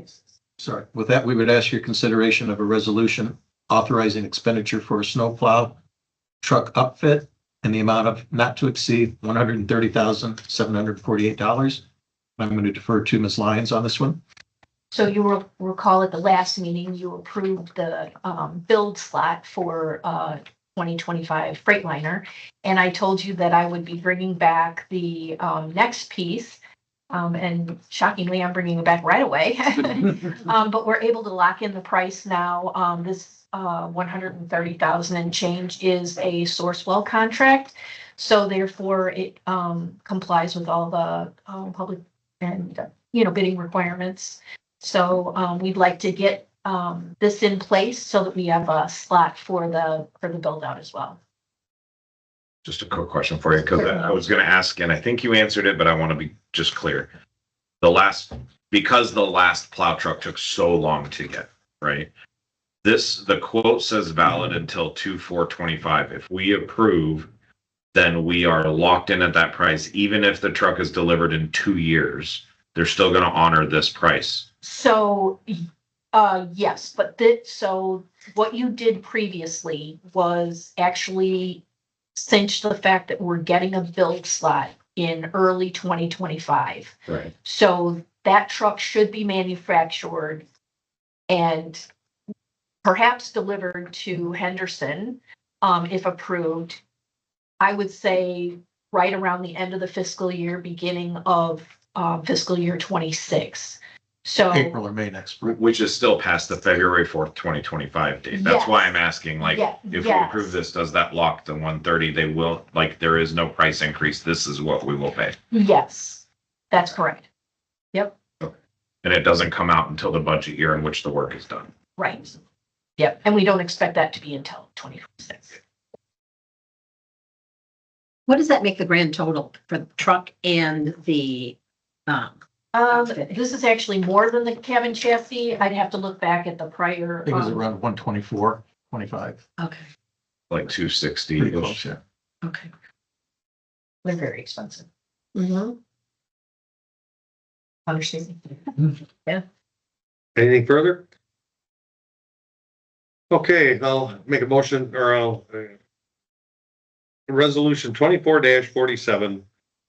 with that, we would ask your consideration of a resolution authorizing expenditure for a snowplow truck upfit in the amount of not to exceed $130,748. I'm going to defer to Ms. Lyons on this one. So you will recall at the last meeting, you approved the build slot for 2025 Freightliner. And I told you that I would be bringing back the next piece. And shockingly, I'm bringing it back right away. But we're able to lock in the price now. This 130,000 and change is a Sourcewell contract. So therefore it complies with all the public and, bidding requirements. So we'd like to get this in place so that we have a slot for the build out as well. just a quick question for you, because I was going to ask, and I think you answered it, but I want to be just clear. Because the last plow truck took so long to get, right? The quote says valid until 2/4/25. If we approve, then we are locked in at that price. Even if the truck is delivered in 2 years, they're still going to honor this price. So, yes, but so what you did previously was actually cinch the fact that we're getting a build slot in early 2025. Right. So that truck should be manufactured and perhaps delivered to Henderson, if approved. I would say right around the end of the fiscal year, beginning of fiscal year 26. So, April or May next spring. Which is still past the February 4th, 2025 date. That's why I'm asking, like, Yeah, if we yes. approve this, does that lock the 130? They will, like, there is no price increase. This is what we will pay. yes, that's correct. Yep, And it doesn't come out until the budget year in which the work is done. right. Yep, and we don't expect that to be until 2026. What does that make the grand total for the truck and the, outfitting? This is actually more than the cabin chassis. I'd have to look back at the prior. I think it was around 124, 25. Okay, Like 260. Pretty close, yeah. okay. They're very expensive. Mhm. Understand? Anything further? Okay, I'll make a motion or resolution 24-47,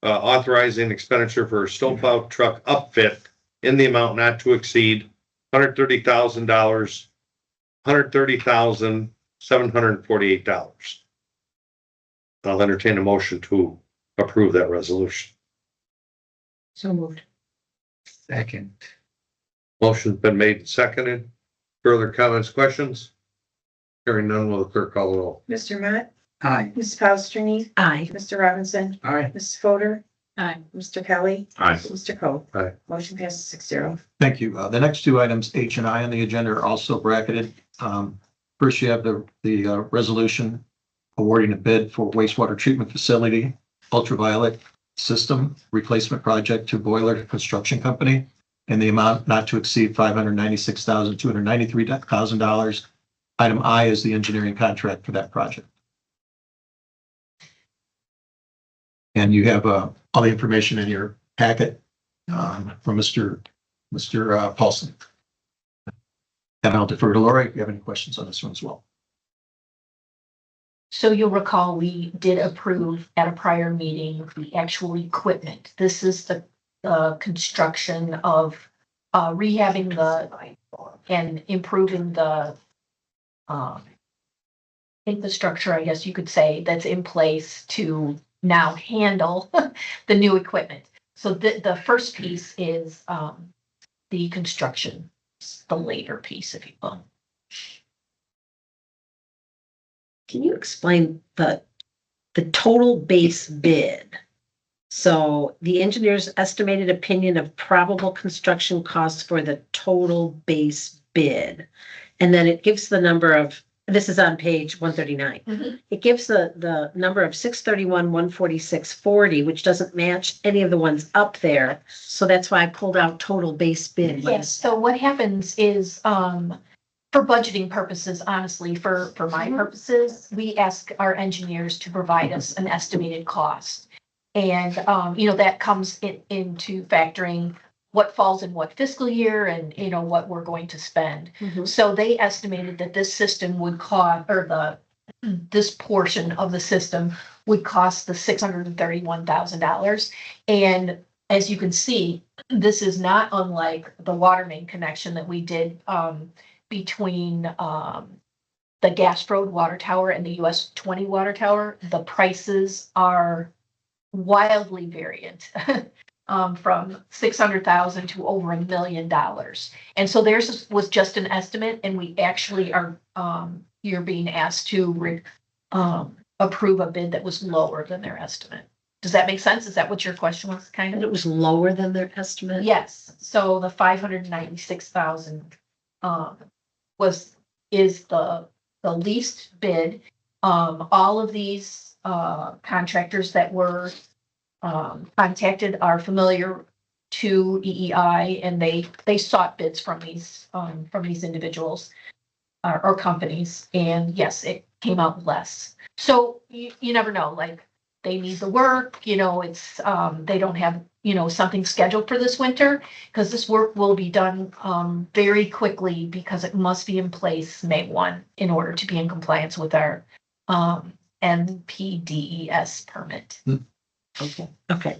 authorizing expenditure for snowplow truck upfit in the amount not to exceed $130,000, $130,748. I'll entertain a motion to approve that resolution. So moved. Second. Motion's been made and seconded. Further comments, questions? Hearing none, will the clerk call the roll? Mr. Matt, Aye. Ms. Palastrellini, Aye. Mr. Robinson, Aye. Ms. Fodor, Aye. Mr. Kelly, Aye. Mr. Coe. Aye. Motion passes 6-0. Thank you. The next two items, H and I on the agenda, are also bracketed. First, you have the resolution awarding a bid for wastewater treatment facility ultraviolet system replacement project to Boiler Construction Company in the amount not to exceed $596,293. Item I is the engineering contract for that project. And you have all the information in your packet from Mr. Paulson. And I'll defer to Laura if you have any questions on this one as well. So you'll recall we did approve at a prior meeting the actual equipment. This is the construction of rehabbing and improving the infrastructure, I guess you could say, that's in place to now handle the new equipment. So the first piece is the construction, the later piece, if you will. Can you explain the total base bid? So the engineer's estimated opinion of probable construction costs for the total base bid. And then it gives the number of, this is on page 139. Mhm. It gives the number of 631, 146.40, which doesn't match any of the ones up there. So that's why I pulled out total base bid. Yes, so what happens is, for budgeting purposes, honestly, for my purposes, we ask our engineers to provide us an estimated cost. And, that comes into factoring what falls in what fiscal year and, what we're going to spend. Mhm. So they estimated that this system would cost, or this portion of the system would cost the $631,000. And as you can see, this is not unlike the water main connection that we did, between the Gas Road Water Tower and the US 20 Water Tower. The prices are wildly variant, from 600,000 to over $1 million. And so theirs was just an estimate, and we actually are, you're being asked to approve a bid that was lower than their estimate. Does that make sense? Is that what your question was, kind And of? it was lower than their estimate? Yes, so the 596,000 is the least bid. All of these contractors that were contacted are familiar to EEI, and they sought bids from these individuals or companies, and yes, it came out less. So you never know, like, they need the work, it's they don't have something scheduled for this winter, because this work will be done very quickly, because it must be in place May 1 in order to be in compliance with our NPDES permit. Okay.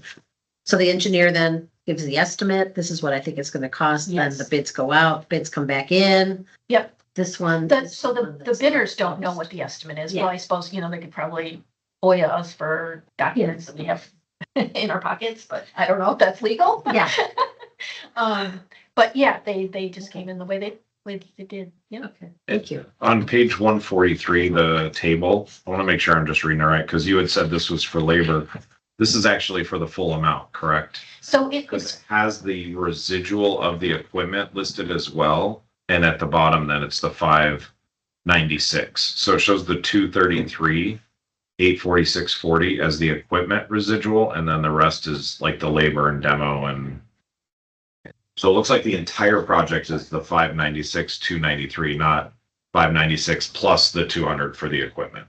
So the engineer then gives the estimate. This is what I think it's gonna cost. Then Yes. the bids go out, bids come back in. Yep. This one. So the bidders don't know what the estimate is. Well, Yeah. I suppose, they could probably FOIA us for documents that we have in our pockets, but I don't know if that's legal. Yeah. But yeah, they just came in the way they did, yeah. Okay, thank you. On page 143, the table, I want to make sure I'm just reading it right, because you had said this was for labor. This is actually for the full amount, correct? So it Because was, it has the residual of the equipment listed as well. And at the bottom, then it's the 596. So it shows the 233, 846.40 as the equipment residual, and then the rest is like the labor and demo. And so it looks like the entire project is the 596, 293, not 596 plus the 200 for the equipment.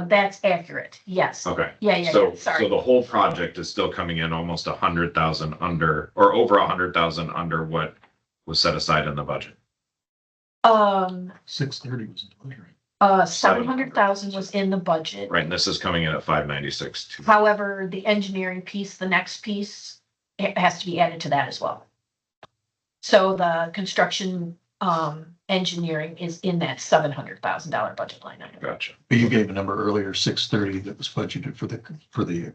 that's accurate, yes. Okay. Yeah, So sorry. the whole project is still coming in almost 100,000 under, or over 100,000 under what was set aside in the budget. 630 was in the budget, right? 700,000 was in the budget. Right, and this is coming in at 596 too. However, the engineering piece, the next piece, it has to be added to that as well. So the construction, engineering is in that $700,000 budget line item. Gotcha. But you gave a number earlier, 630 that was budgeted for the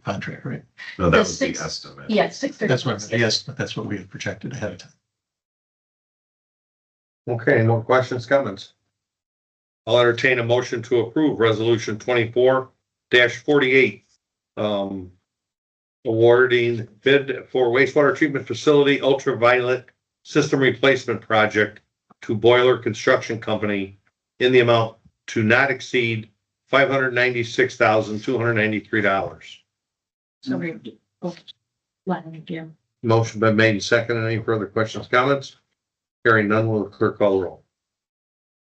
contract, right? No, that The was the six- estimate. Yeah, 630. That's what, yes, but that's what we had projected ahead of time. Okay, more questions, comments? I'll entertain a motion to approve resolution 24-48. Awarding bid for wastewater treatment facility ultraviolet system replacement project to Boiler Construction Company in the amount to not exceed $596,293. So, yeah. Motion been made and seconded. Any further questions, comments? Hearing none, will the clerk call the roll?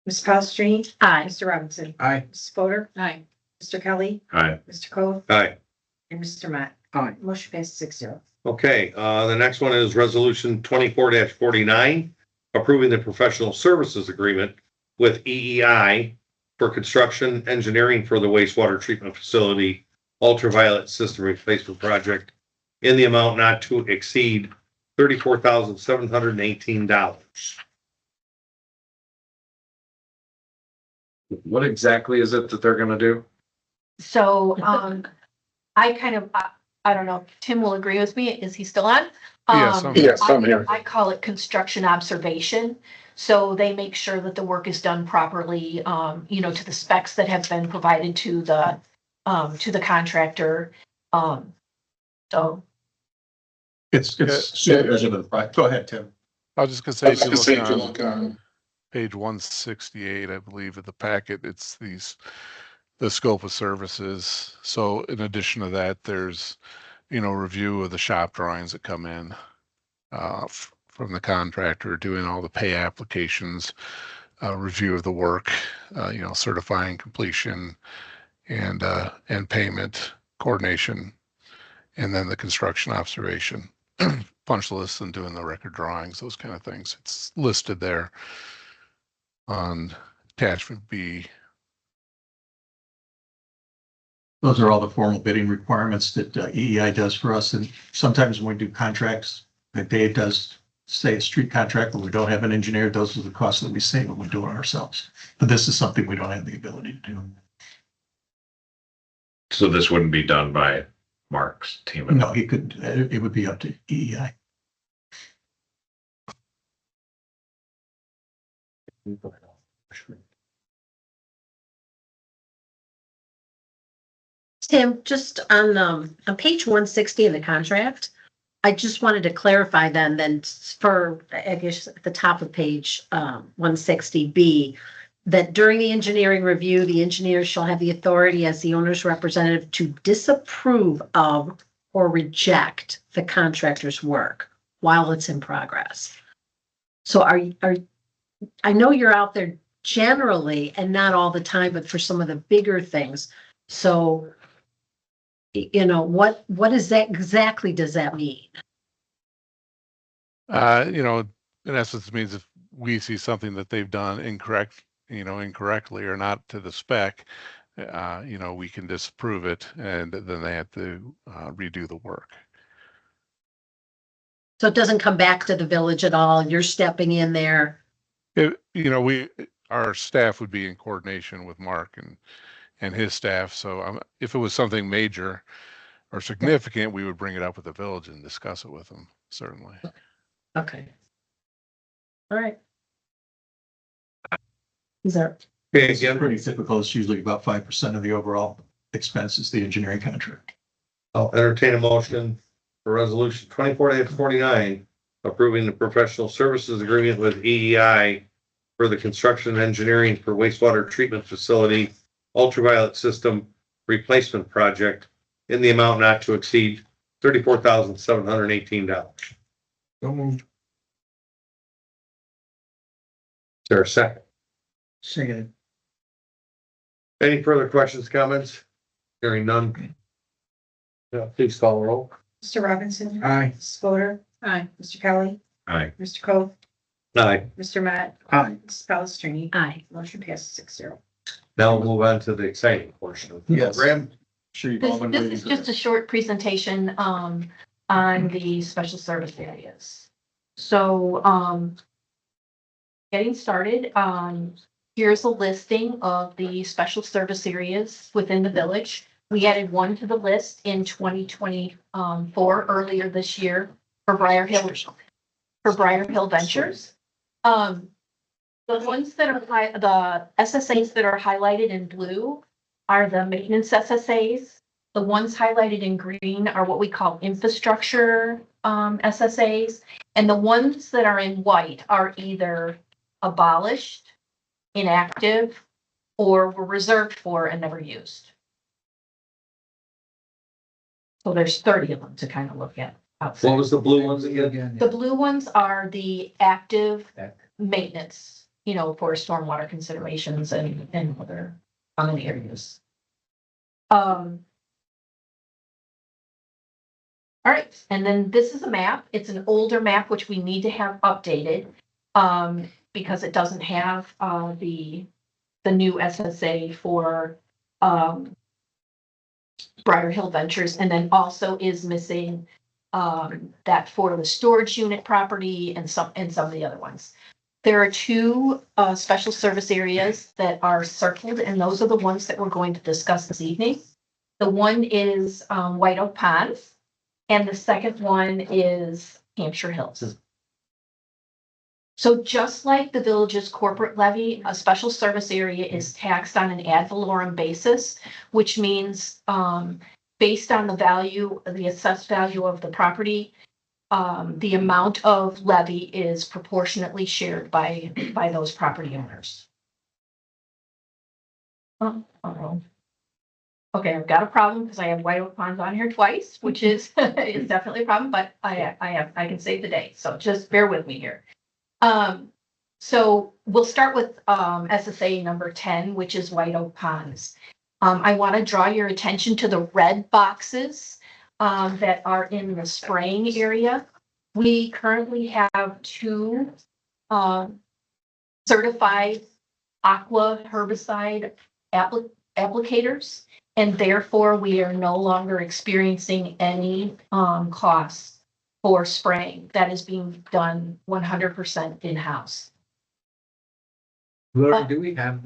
Ms. Palastrellini? Aye. Mr. Robinson? Aye. Ms. Fodor? Aye. Mr. Kelly? Aye. Mr. Cole? Aye. And Mr. Matt? Aye. Motion passes 6-0. Okay, the next one is resolution 24-49, approving the professional services agreement with EEI for construction engineering for the wastewater treatment facility ultraviolet system replacement project in the amount not to exceed $34,718. What exactly is it that they're gonna do? So, I kind of, I don't know, Tim will agree with me. Is he still on? Yes, I'm here. I call it construction observation. So they make sure that the work is done properly, to the specs that have been provided to the contractor. So It's supervision of the project. Go ahead, Tim. I was just gonna say, if you look on page 168, I believe, of the packet, it's the scope of services. So in addition to that, there's, review of the shop drawings that come in from the contractor, doing all the pay applications, review of the work, certifying completion and payment coordination, and then the construction observation, punch lists and doing the record drawings, those kind of things. It's listed there on attachment B. Those are all the formal bidding requirements that EEI does for us. And sometimes when we do contracts, that Dave does say a street contract, when we don't have an engineer, those are the costs that we save when we do it ourselves. But this is something we don't have the ability to do. So this wouldn't be done by Mark's team? No, he could, it would be up to EEI. Tim, just on page 160 of the contract, I just wanted to clarify then for, I guess, at the top of page 160B, that during the engineering review, the engineer shall have the authority as the owner's representative to disapprove of or reject the contractor's work while it's in progress. So I know you're out there generally and not all the time, but for some of the bigger things. So, what is that exactly does that mean? In essence, it means if we see something that they've done incorrectly or not to the spec, we can disapprove it, and then they have to redo the work. So it doesn't come back to the village at all. You're stepping in there. Our staff would be in coordination with Mark and his staff. So if it was something major or significant, we would bring it up with the village and discuss it with them, certainly. Okay. All right. Is there, Okay, It's again, pretty typical. It's usually about 5% of the overall expense is the engineering contract. I'll entertain a motion for resolution 24-49, approving the professional services agreement with EEI for the construction and engineering for wastewater treatment facility ultraviolet system replacement project in the amount not to exceed $34,718. So moved. Is there a second? Second. Any further questions, comments? Hearing none. Yeah, please call the roll. Mr. Robinson. Aye. Mrs. Fodor. Aye. Mr. Kelly. Aye. Mr. Cole. Aye. Mr. Matt. Aye. Mrs. Palastrellini. aye. Motion passes 6-0. Now we'll move on to the exciting portion of the Yes. program. Sure you've all been This waiting is for just a short presentation, on the special service areas. So, getting started, here's a listing of the special service areas within the village. We added one to the list in 2024 earlier this year for Briar Hill Ventures. The ones that are the SSAs that are highlighted in blue are the maintenance SSAs. The ones highlighted in green are what we call infrastructure SSAs. And the ones that are in white are either abolished, inactive, or were reserved for and never used. So there's 30 of them to kind of look at outside. What was the blue ones again? The blue ones are the active maintenance, for stormwater considerations and other common areas. All right, and then this is a map. It's an older map, which we need to have updated, because it doesn't have, the new SSA for, Briar Hill Ventures, and then also is missing, that for the storage unit property and some of the other ones. There are two, special service areas that are circled, and those are the ones that we're going to discuss this evening. The one is, White Oak Ponds. And the second one is Hampshire Hills. So just like the village's corporate levy, a special service area is taxed on an ad valorem basis, which means based on the value, the assessed value of the property, the amount of levy is proportionately shared by those property owners. Okay, I've got a problem because I have White Oak Ponds on here twice, which is definitely a problem, but I can save the day. So just bear with me here. So we'll start with SSA number 10, which is White Oak Ponds. I want to draw your attention to the red boxes that are in the spraying area. We currently have two certified aqua herbicide applicators. And therefore, we are no longer experiencing any costs for spraying. That is being done 100% in-house. Laura, do we have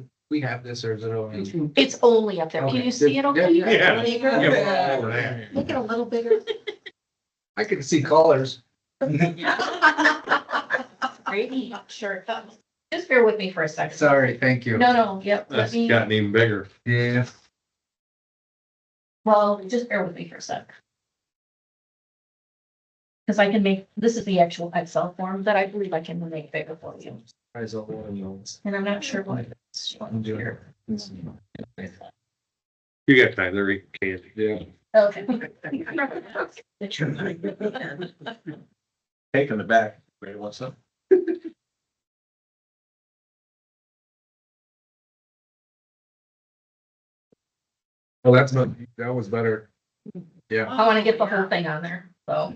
this or is it over? It's only up there. Can you see it okay? Yeah. Bigger? Yeah, over there. Make it a little bigger. I can see colors. Great, sure. Just bear with me for a second. Sorry, thank you. No, yep. That's gotten even bigger. Yeah. Well, just bear with me for a sec. Because I can make, this is the actual Excel form that I believe I can make bigger for you. And I'm not sure what it's showing here. You got time, they're eating candy. Yeah. Okay. Taking the back. Wait, what's up? Well, that was better. Yeah. I want to get the whole thing on there, so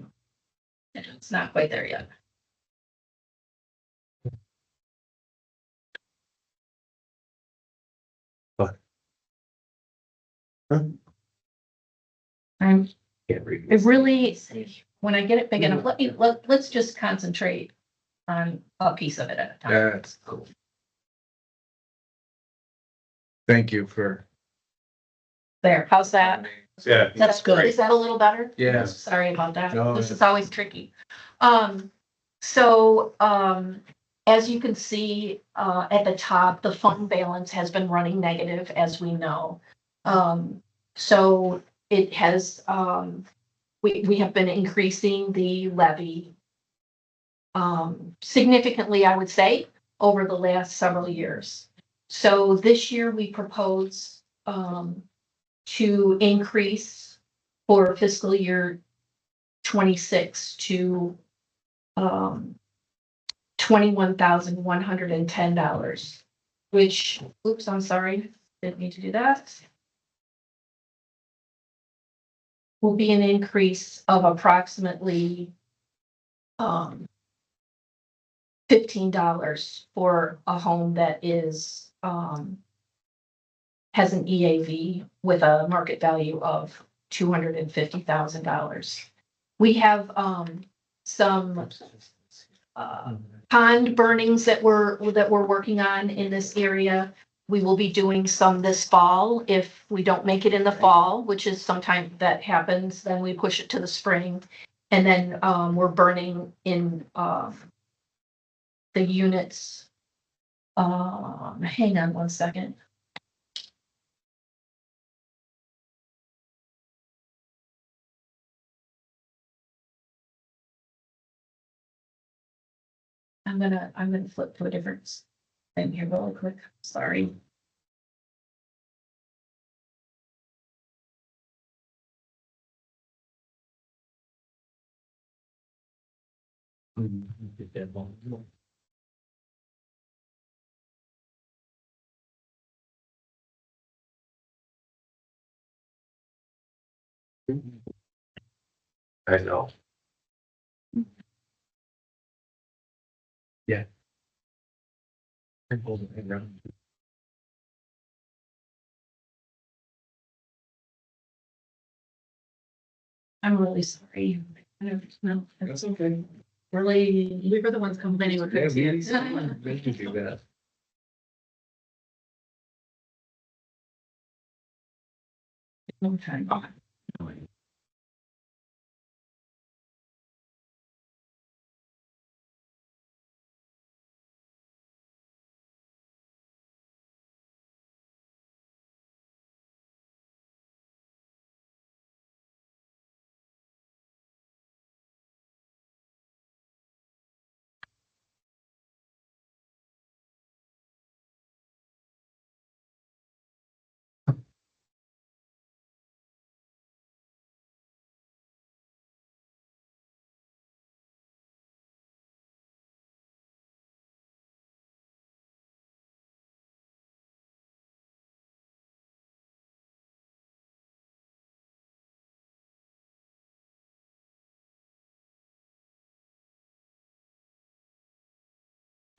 it's not quite there yet. I'm, Can't read. it really, when I get it big enough, let's just concentrate on a piece of it at a time. That's cool. Thank you for. There, how's that? Yeah. That's good. Is that a little better? Yes. Sorry about that. No, This is always tricky. So, as you can see, at the top, the fund balance has been running negative, as we know. So it has, we have been increasing the levy significantly, I would say, over the last several years. So this year we propose to increase for fiscal year 26 to $21,110, which, oops, I'm sorry, didn't need to do that. Will be an increase of approximately $15 for a home that is has an EAV with a market value of $250,000. We have some pond burnings that we're working on in this area. We will be doing some this fall. If we don't make it in the fall, which is sometime that happens, then we push it to the spring. And then we're burning in the units. Hang on one second. I'm gonna flip to a different thing here really quick. Sorry. I know. Yeah. I'm really sorry. I don't know. That's okay. Really, We were the ones complaining with Yeah, it. we can do that. okay.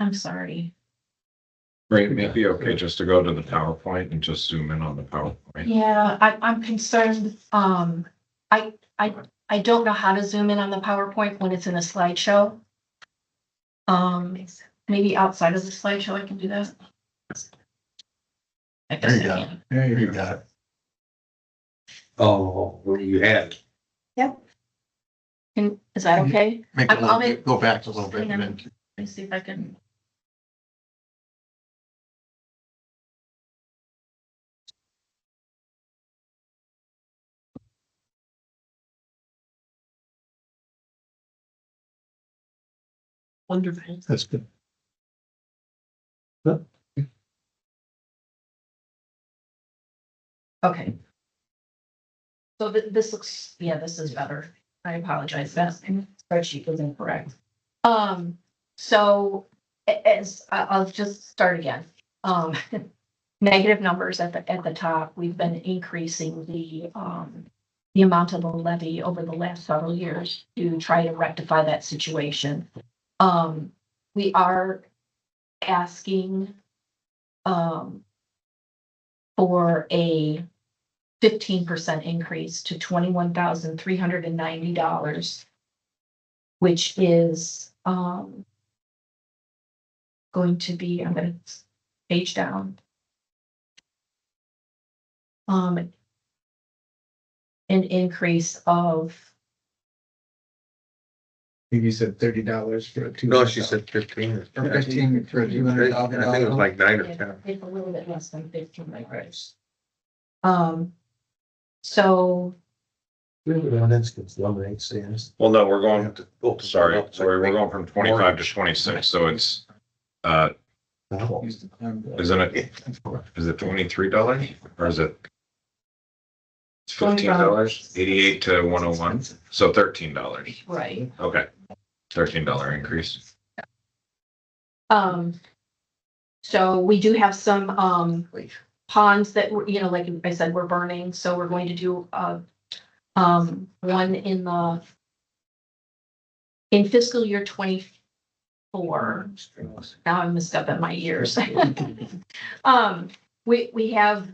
I'm sorry. Right, it may be okay just to go to the PowerPoint and just zoom in on the PowerPoint. Yeah, I'm concerned. I don't know how to zoom in on the PowerPoint when it's in a slideshow. Maybe outside of the slideshow, I can do that. I guess I can. There you go. Oh, what you had. Is that okay? Make it a I'll little bit, go back a little bit Hang on. and Let me see if I can. Wonderful. that's good. Okay. So this looks, yeah, this is better. I apologize, that spreadsheet was incorrect. So as I'll just start again. Negative numbers at the top. We've been increasing the amount of the levy over the last several years to try to rectify that situation. We are asking for a 15% increase to $21,390, which is going to be, I'm going to page down. An increase of You said $30 for a two. No, she said 15. Or 15 for a I think it was like 9 or 10. It's a little bit less than 15, like, So Well, no, we're going, sorry, we're going from 25 to 26, so it's, isn't it, is it $23 or is it? It's $15, 88 to 101, so $13. right. Okay. $13 increase. So we do have some, ponds that, you know, like I said, we're burning, so we're going to do, one in fiscal year 24. Now I'm messed up at my years. We have,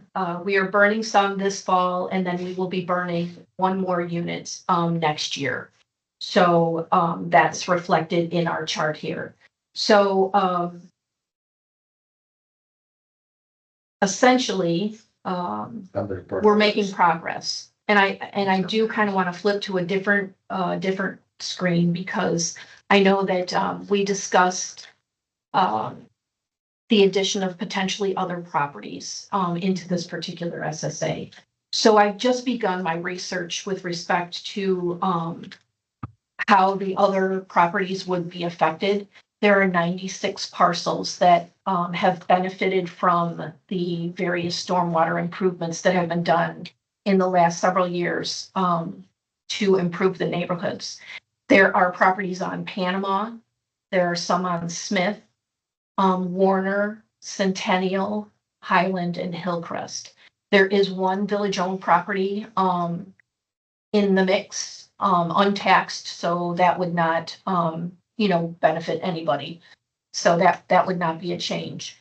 we are burning some this fall, and then we will be burning one more unit, next year. So, that's reflected in our chart here. So, essentially, we're making progress. And I do kind of want to flip to a different screen, because I know that, we discussed, the addition of potentially other properties, into this particular SSA. So I've just begun my research with respect to, how the other properties would be affected. There are 96 parcels that, have benefited from the various stormwater improvements that have been done in the last several years, to improve the neighborhoods. There are properties on Panama. There are some on Smith, Warner, Centennial, Highland, and Hillcrest. There is one village-owned property, in the mix, untaxed, so that would not, benefit anybody. So that would not be a change.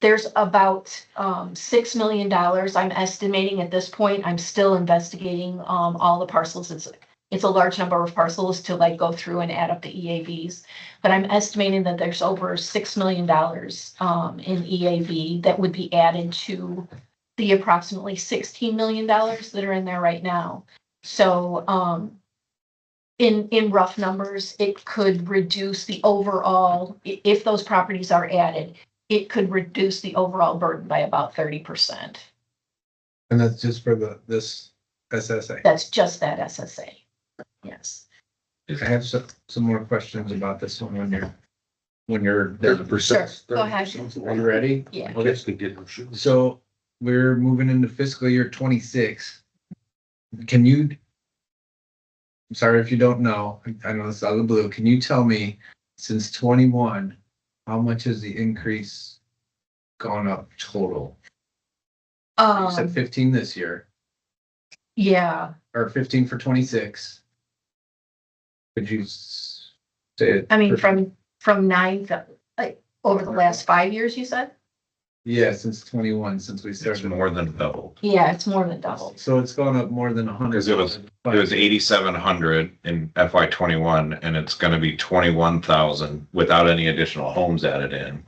There's about, $6 million I'm estimating at this point. I'm still investigating, all the parcels. It's a large number of parcels to like go through and add up the EAVs, but I'm estimating that there's over $6 million, in EAV that would be added to the approximately $16 million that are in there right now. So, in rough numbers, it could reduce the overall, if those properties are added, it could reduce the overall burden by about 30%. And that's just for this SSA. That's just that SSA. Yes. I have some more questions about this one when you're done. Sure. Go ahead. Are you ready? Yeah. Okay. So we're moving into fiscal year 26. Can you, I'm sorry if you don't know, I know this is out of the blue. Can you tell me, since 21, how much has the increase gone up total? You said 15 this year. Yeah. Or 15 for 26. Could you say it? I mean, from 9, like over the last 5 years, you said? Yeah, since 21, since we It's started. more than doubled. Yeah, it's more than doubled. So it's gone up more than 100. Because it was 8,700 in FY 21, and it's gonna be 21,000 without any additional homes added in.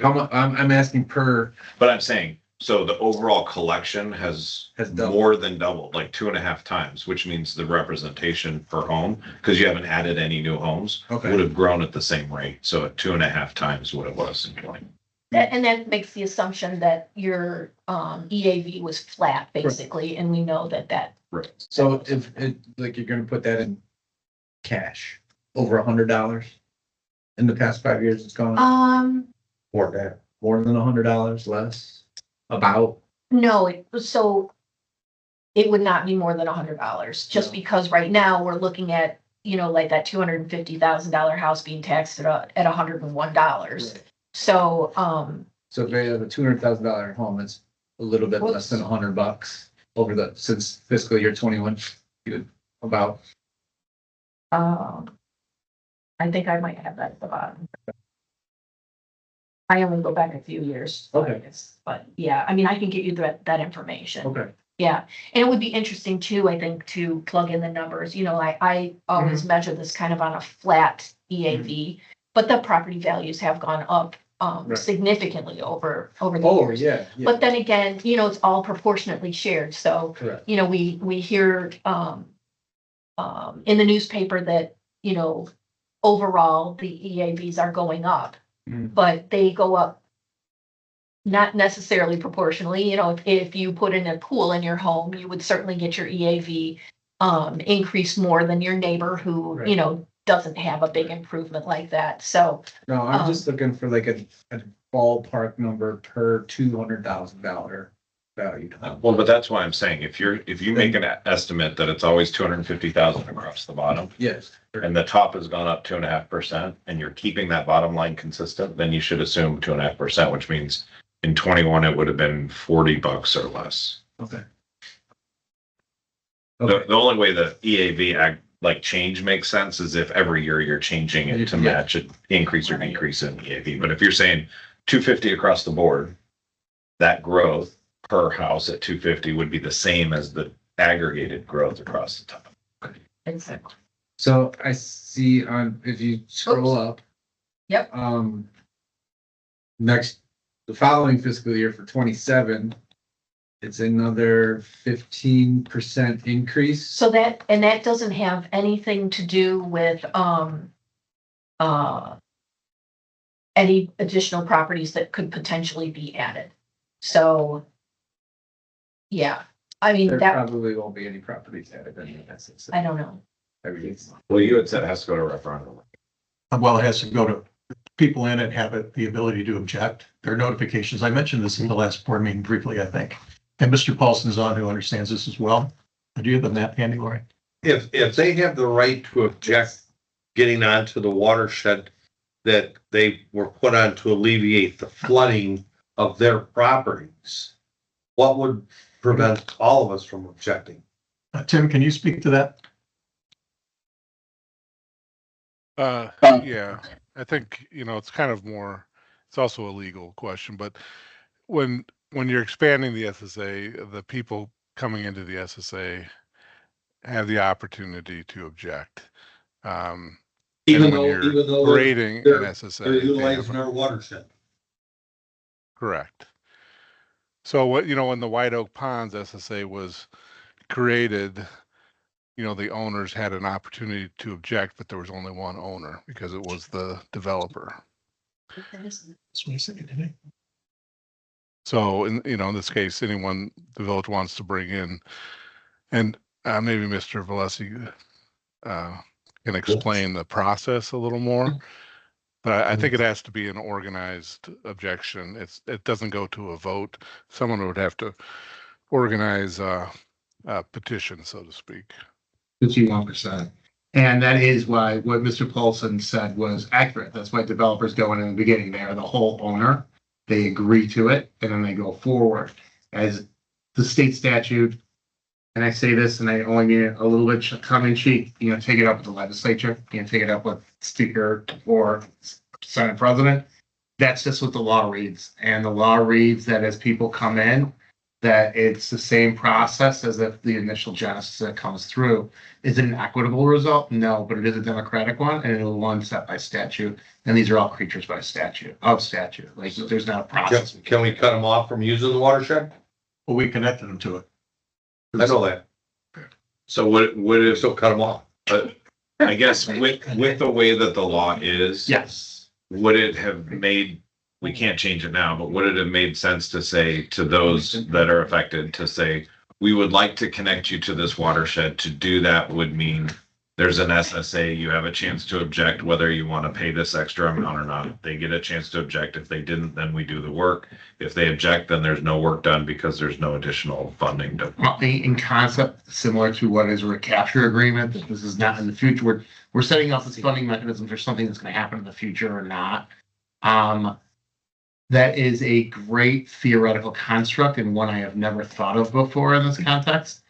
I'm asking per. But I'm saying, so the overall collection has doubled. more than doubled, like 2.5 times, which means the representation per home, because you haven't added any new homes, Okay. would have grown at the same rate. So at 2.5 times what it was in 20. And that makes the assumption that your EAV was flat, basically, and we know that. Right. So if it, like, you're gonna put that in cash, over $100 in the past 5 years, it's gone up More than that. more than $100 less, about. No, so it would not be more than $100, just because right now we're looking at, like that $250,000 house being taxed at $101. So, So if they have a $200,000 home, it's a little bit less than $100 over since fiscal year 21, about. I think I might have that at the bottom. I only go back a few years. Okay. But yeah, I mean, I can get you that information. Okay. Yeah, and it would be interesting too, I think, to plug in the numbers. I always measure this kind of on a flat EAV, but the property values have gone up Right. significantly over the years. Yeah. But then again, it's all proportionately shared. So, Correct. we hear in the newspaper that, overall, the EAVs are going up, Mm. but they go up not necessarily proportionally. You know, if you put in a pool in your home, you would certainly get your EAV increase more than your neighbor who, Right. you know, doesn't have a big improvement like that. So, No, I'm just looking for like a ballpark number per $200,000 value. Well, but that's why I'm saying, if you make an estimate that it's always 250,000 across the bottom, Yes. and the top has gone up 2.5%, and you're keeping that bottom line consistent, then you should assume 2.5%, which means in 21, it would have been $40 or less. Okay. The only way the EAV like change makes sense is if every year you're changing it to Yeah. match an increase or decrease in EAV. But if you're saying 250 across the board, that growth per house at 250 would be the same as the aggregated growth across the top. exactly. So I see on, if you scroll up. Yep. The following fiscal year for 27, it's another 15% increase. So that doesn't have anything to do with any additional properties that could potentially be added. So, yeah, I mean, There that, probably won't be any properties added in that. I don't know. Well, you had said it has to go to referendum. Well, it has to go to people in it, the ability to object. There are notifications. I mentioned this in the last board meeting briefly, I think. And Mr. Paulson's on, who understands this as well. Do you have the map handy, Lori? If they have the right to object getting onto the watershed that they were put on to alleviate the flooding of their properties, what would prevent all of us from objecting? Tim, can you speak to that? Yeah, I think, it's kind of more, it's also a legal question, but when you're expanding the SSA, the people coming into the SSA have the opportunity to object. Even when you're though grading an SSA, they're they have utilizing our watershed. correct. So when the White Oak Ponds SSA was created, the owners had an opportunity to object, but there was only one owner because it was the developer. That's what I said today. So in this case, anyone the village wants to bring in, and maybe Mr. Valesi can explain the process a little more. But I think it has to be an organized objection. It doesn't go to a vote. Someone would have to organize a petition, so to speak. 51%. And that is why what Mr. Paulson said was accurate. That's why developers go in the beginning. They are the whole owner. They agree to it, and then they go forward. As the state statute, and I say this, and I only mean it a little bit tongue in cheek, take it up with the legislature, take it up with Speaker or Senate President. That's just what the law reads. And the law reads that as people come in, that it's the same process as if the initial genesis that comes through. Is it an equitable result? No, but it is a democratic one, and it is one set by statute. And these are all creatures by statute. Like, there's not a process. Can we cut them off from using the watershed? Well, we connected them to it. I know that. So would it, Still cut them off. I guess with the way that the law is, Yes. would it have made, we can't change it now, but would it have made sense to say to those that are affected to say, we would like to connect you to this watershed? To do that would mean there's an SSA, you have a chance to object whether you want to pay this extra amount or not. They get a chance to object. If they didn't, then we do the work. If they object, then there's no work done because there's no additional funding to. In concept, similar to what is a recapture agreement, that this is not in the future. We're setting up this funding mechanism for something that's going to happen in the future or not. That is a great theoretical construct and one I have never thought of before in this context.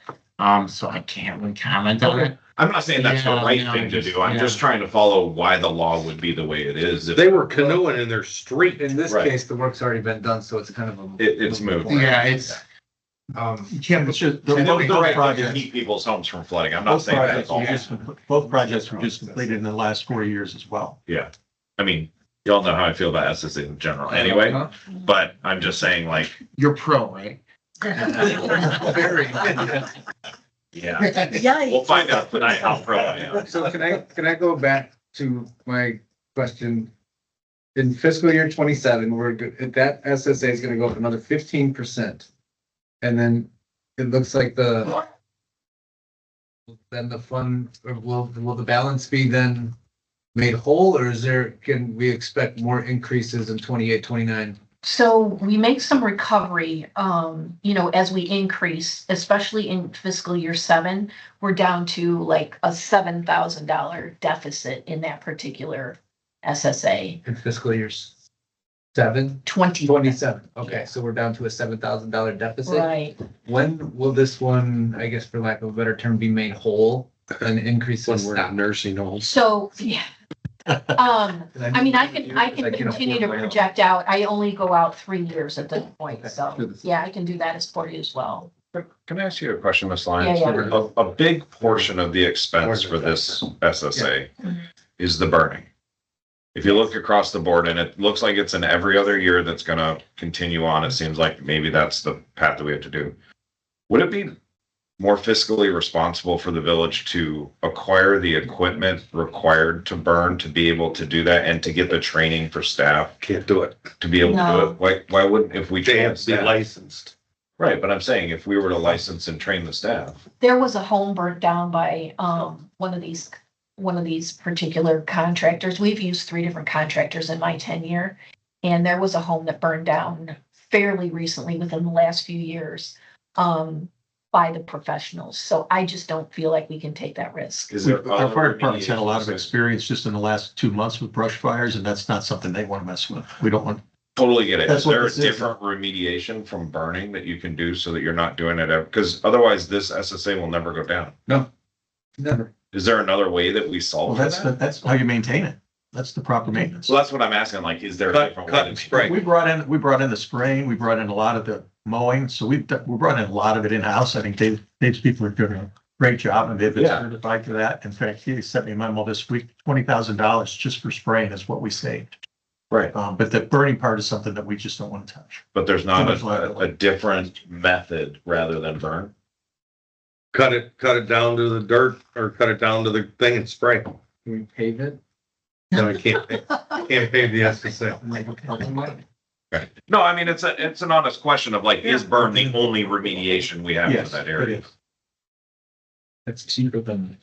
So I can't really comment on it. I'm not saying that's the Yeah, right no, thing to do. I'm yeah. just trying to follow why the law would be the way it is. If They were canoeing in their street. In this Right. case, the work's already been done, so it's kind of a. It's moved. Yeah, it's, You can't, it's just, And both it was the right thing to projects, keep people's homes from flooding. I'm not saying that's all. both projects were just completed in the last 4 years as well. Yeah. I mean, y'all know how I feel about SSA in general anyway, but I'm just saying like, you're pro, right? Very. yeah, Yeah. we'll find out tonight how pro I am. So can I go back to my question. In fiscal year 27, we're good, that SSA is gonna go up another 15%. And then it looks like then the fund, or will the balance be then made whole, or can we expect more increases in 28, 29? So we make some recovery, as we increase, especially in fiscal year 7, we're down to like a $7,000 deficit in that particular SSA. In fiscal years 27? Okay, so we're down to a $7,000 deficit. Right. When will this one, I guess for lack of a better term, be made whole? An increase in When we're in nursing homes. So, yeah. I mean, I can continue to project out. I only go out 3 years at this point, so, yeah, I can do that as for you as well. Can I ask you a question, Ms. Lyons? Yeah, yeah. A big portion of the expense for this SSA is the burning. If you look across the board, and it looks like it's in every other year that's gonna continue on, it seems like maybe that's the path that we have to do. Would it be more fiscally responsible for the village to acquire the equipment required to burn, to be able to do that and to get the training for staff? Can't do it. To be able to do it? Why wouldn't, if we They train have to be staff? licensed. Right, but I'm saying if we were to license and train the staff. There was a home burnt down by, one of these particular contractors. We've used 3 different contractors in my tenure. And there was a home that burned down fairly recently within the last few years, by the professionals. So I just don't feel like we can take that risk. Our fire department's had a lot of experience just in the last 2 months with brush fires, and that's not something they want to mess with. We don't want. Totally get it. That's Is what there a this is. different remediation from burning that you can do so that you're not doing it? Because otherwise this SSA will never go down. Never. Is there another way that we Well, solve for that? that's how you maintain it. That's the proper maintenance. So that's what I'm asking, like, is there a Cut different way? and spray. We brought in the spraying, we brought in a lot of the mowing, so we brought in a lot of it in-house. I think Dave's people are doing a great job, and they've been Yeah. certified for that. In fact, he sent me a memo this week, $20,000 just for spraying is what we saved. Right, But the burning part is something that we just don't want to touch. but there's not Too much a liability. different method rather than burn? Cut it down to the dirt or cut it down to the thing and spray. Can we pave it? No, I can't pay the SSA. Okay. No, I mean, it's an honest question of like, is burn the only remediation we have for Yes, that it area? is. That's cheaper than.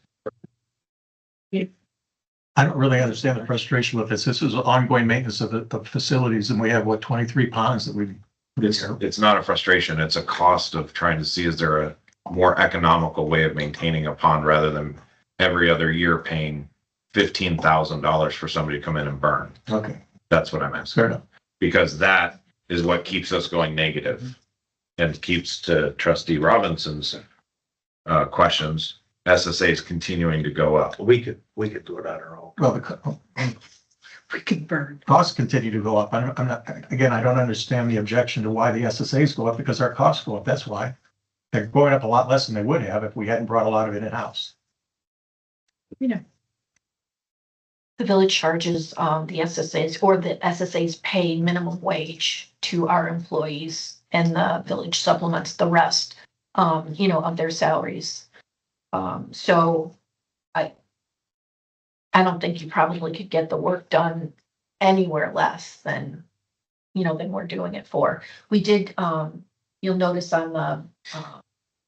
I don't really understand the frustration with this. This is ongoing maintenance of the facilities, and we have, 23 ponds that we. It's not a frustration, it's a cost of trying to see, is there a more economical way of maintaining a pond rather than every other year paying $15,000 for somebody to come in and burn? Okay, That's what I'm asking. fair enough. Because that is what keeps us going negative and keeps, to Trustee Robinson's questions, SSA's continuing to go up. We could do it on our own. Well, We could burn. costs continue to go up. I'm not, again, I don't understand the objection to why the SSAs go up, because our costs go up. That's why. They're going up a lot less than they would have if we hadn't brought a lot of it in-house. The village charges, the SSAs, or the SSAs pay minimum wage to our employees, and the village supplements the rest, of their salaries. So I don't think you probably could get the work done anywhere less than we're doing it for. We did, you'll notice on the,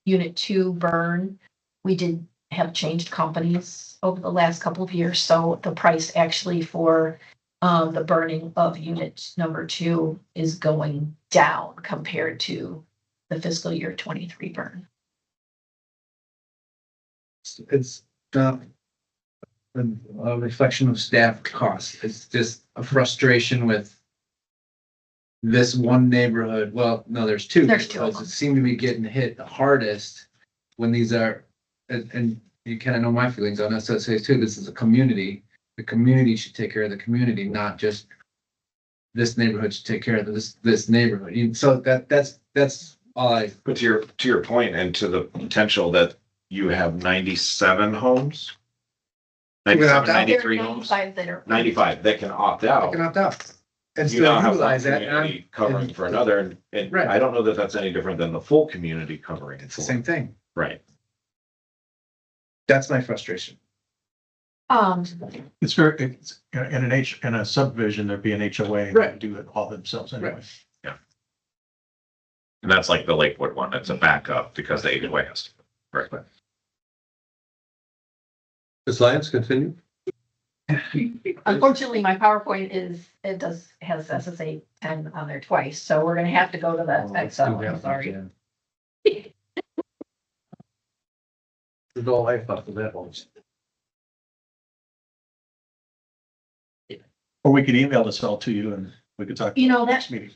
Unit 2 burn, we did have changed companies over the last couple of years, so the price actually for the burning of unit number 2 is going down compared to the fiscal year 23 burn. It's not a reflection of staff costs. It's just a frustration with this one neighborhood. Well, no, there's 2. There's 2 of because them. it seemed to be getting hit the hardest when these are, and you kind of know my feelings on SSA too. This is a community. The community should take care of the community, not just this neighborhood should take care of this neighborhood. So that's all I. But to your point and to the potential that you have 97 homes? 97, 93 homes? 95 that are. 95 that can opt I out. can opt out and You now still have one utilize that. And community covering for another, and Right. I don't know that that's any different than the full community covering. It's the for- same thing. Right. That's my frustration. It's very, it's in in a subdivision, there'd be an HOA. and Right. Do it all themselves anyway. And that's like the Lakewood one. That's a backup because the HOA has to. Right. Ms. Lyons, continue. Unfortunately, my PowerPoint has SSA 10 on there twice, so we're gonna have to go to the Excel, I'm sorry. There's no life after that one. Or we could email this all to you and we could talk. You know, next meeting.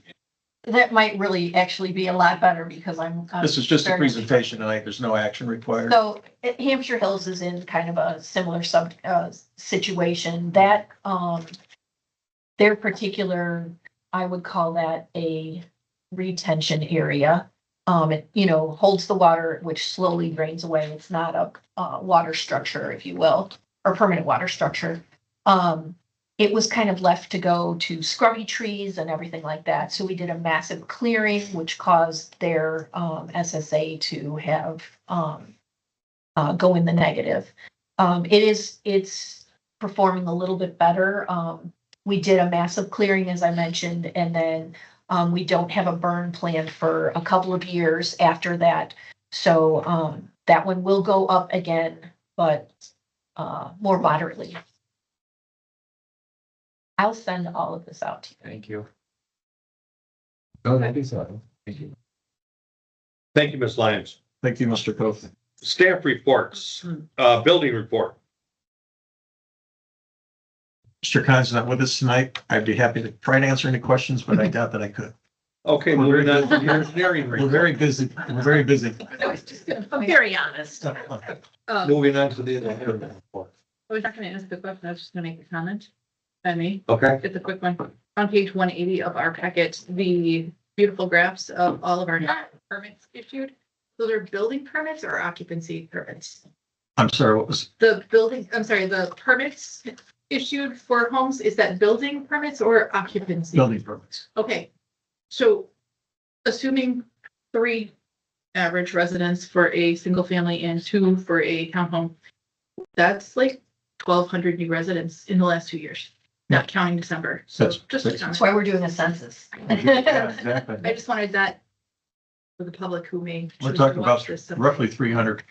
That might really actually be a lot better because I'm. This is just a presentation tonight. There's no action required. So Hampshire Hills is in kind of a similar situation that, their particular, I would call that a retention area. It, holds the water, which slowly drains away. It's not a water structure, if you will, or permanent water structure. It was kind of left to go to scrubby trees and everything like that. So we did a massive clearing, which caused their SSA to have go in the negative. It's performing a little bit better. We did a massive clearing, as I mentioned, and then we don't have a burn planned for a couple of years after that. So that one will go up again, but more moderately. I'll send all of this out to you. Thank you. Oh, that'd be so. Thank you. Thank you, Ms. Lyons. Thank you, Mr. Coth. Staff reports, building report. Mr. Khan's not with us tonight. I'd be happy to try to answer any questions, but I doubt that I could. Okay, moving on to the engineering We're report. very busy. We're very busy. I'm very honest. Moving on to the engineering report. I was not gonna ask the question, I was just gonna make a comment. I mean, Okay, it's a quick one. On page 180 of our packet, the beautiful graphs of all of our permits issued. Those are building permits or occupancy permits? I'm sorry, what was, The permits issued for homes, is that building permits or occupancy? building permits? Okay, so assuming 3 average residents for a single family and 2 for a townhome, that's like 1,200 new residents in the last 2 years, not counting December. So That's- just that's- That's why we're doing a census. Yeah, exactly. I just wanted that for the public who may. We're choose to talking watch about this. roughly 300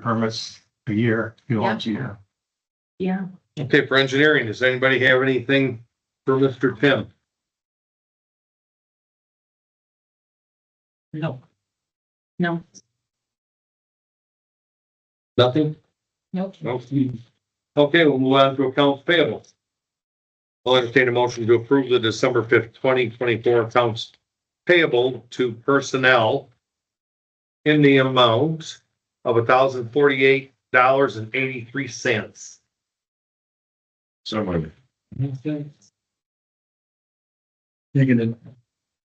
permits a year, few homes a year. Yeah. okay, for engineering, does anybody have anything for Mr. Tim? No. Nothing? Nope. Nope. Okay, we'll move on to accounts payable. I'll entertain a motion to approve the December 5th, 2024 accounts payable to personnel in the amount of $1,048.83. So moved.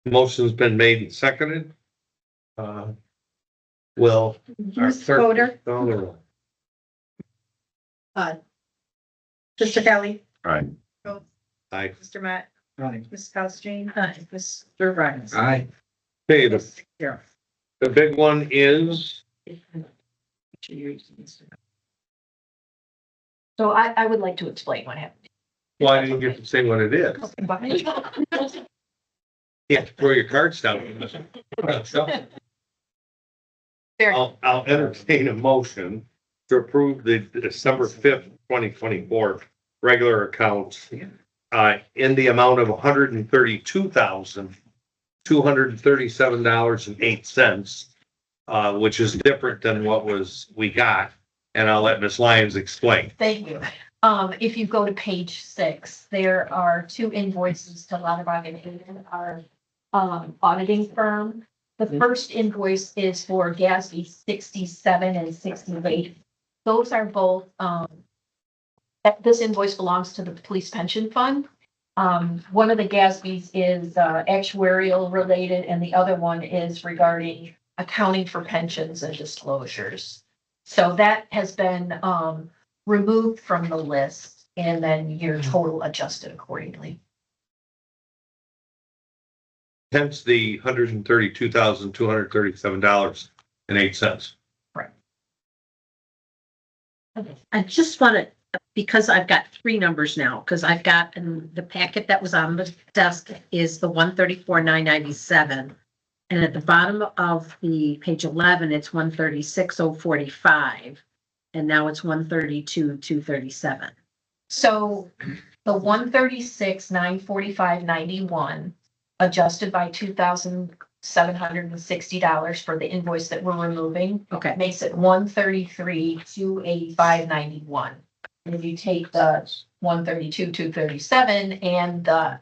Motion's been made and seconded. Will. our Ms. clerk Fodor, call the roll? Mr. Kelly, All right. Aye. Mr. Matt, Right. Ms. Palastrellini, Mr. Ryan. Aye. Okay, Yeah. the big one is, So I would like to explain what happened. well, I didn't get to say what it is. Yeah, throw your cards down. Fair. I'll entertain a motion to approve the December 5th, 2024 regular accounts in the amount of $132,237.08, which is different than what we got. And I'll let Ms. Lyons explain. Thank you. If you go to page 6, there are 2 invoices to Lauterbach and Hayden, our auditing firm. The first invoice is for GASB 67 and 68. Those are both, this invoice belongs to the police pension fund. One of the GASBs is actuarial related and the other one is regarding accounting for pensions and disclosures. So that has been removed from the list and then your total adjusted accordingly. Hence the $132,237.08. I just want to because I've got three numbers now, because I've got, in the packet that was on the desk is the 134,997. And at the bottom of the page 11, it's 136,045. And now it's 132,237. So the 136,945.91 adjusted by $2,760 for the invoice that we're removing Okay, makes it 133,285.91. And if you take the 132,237 and the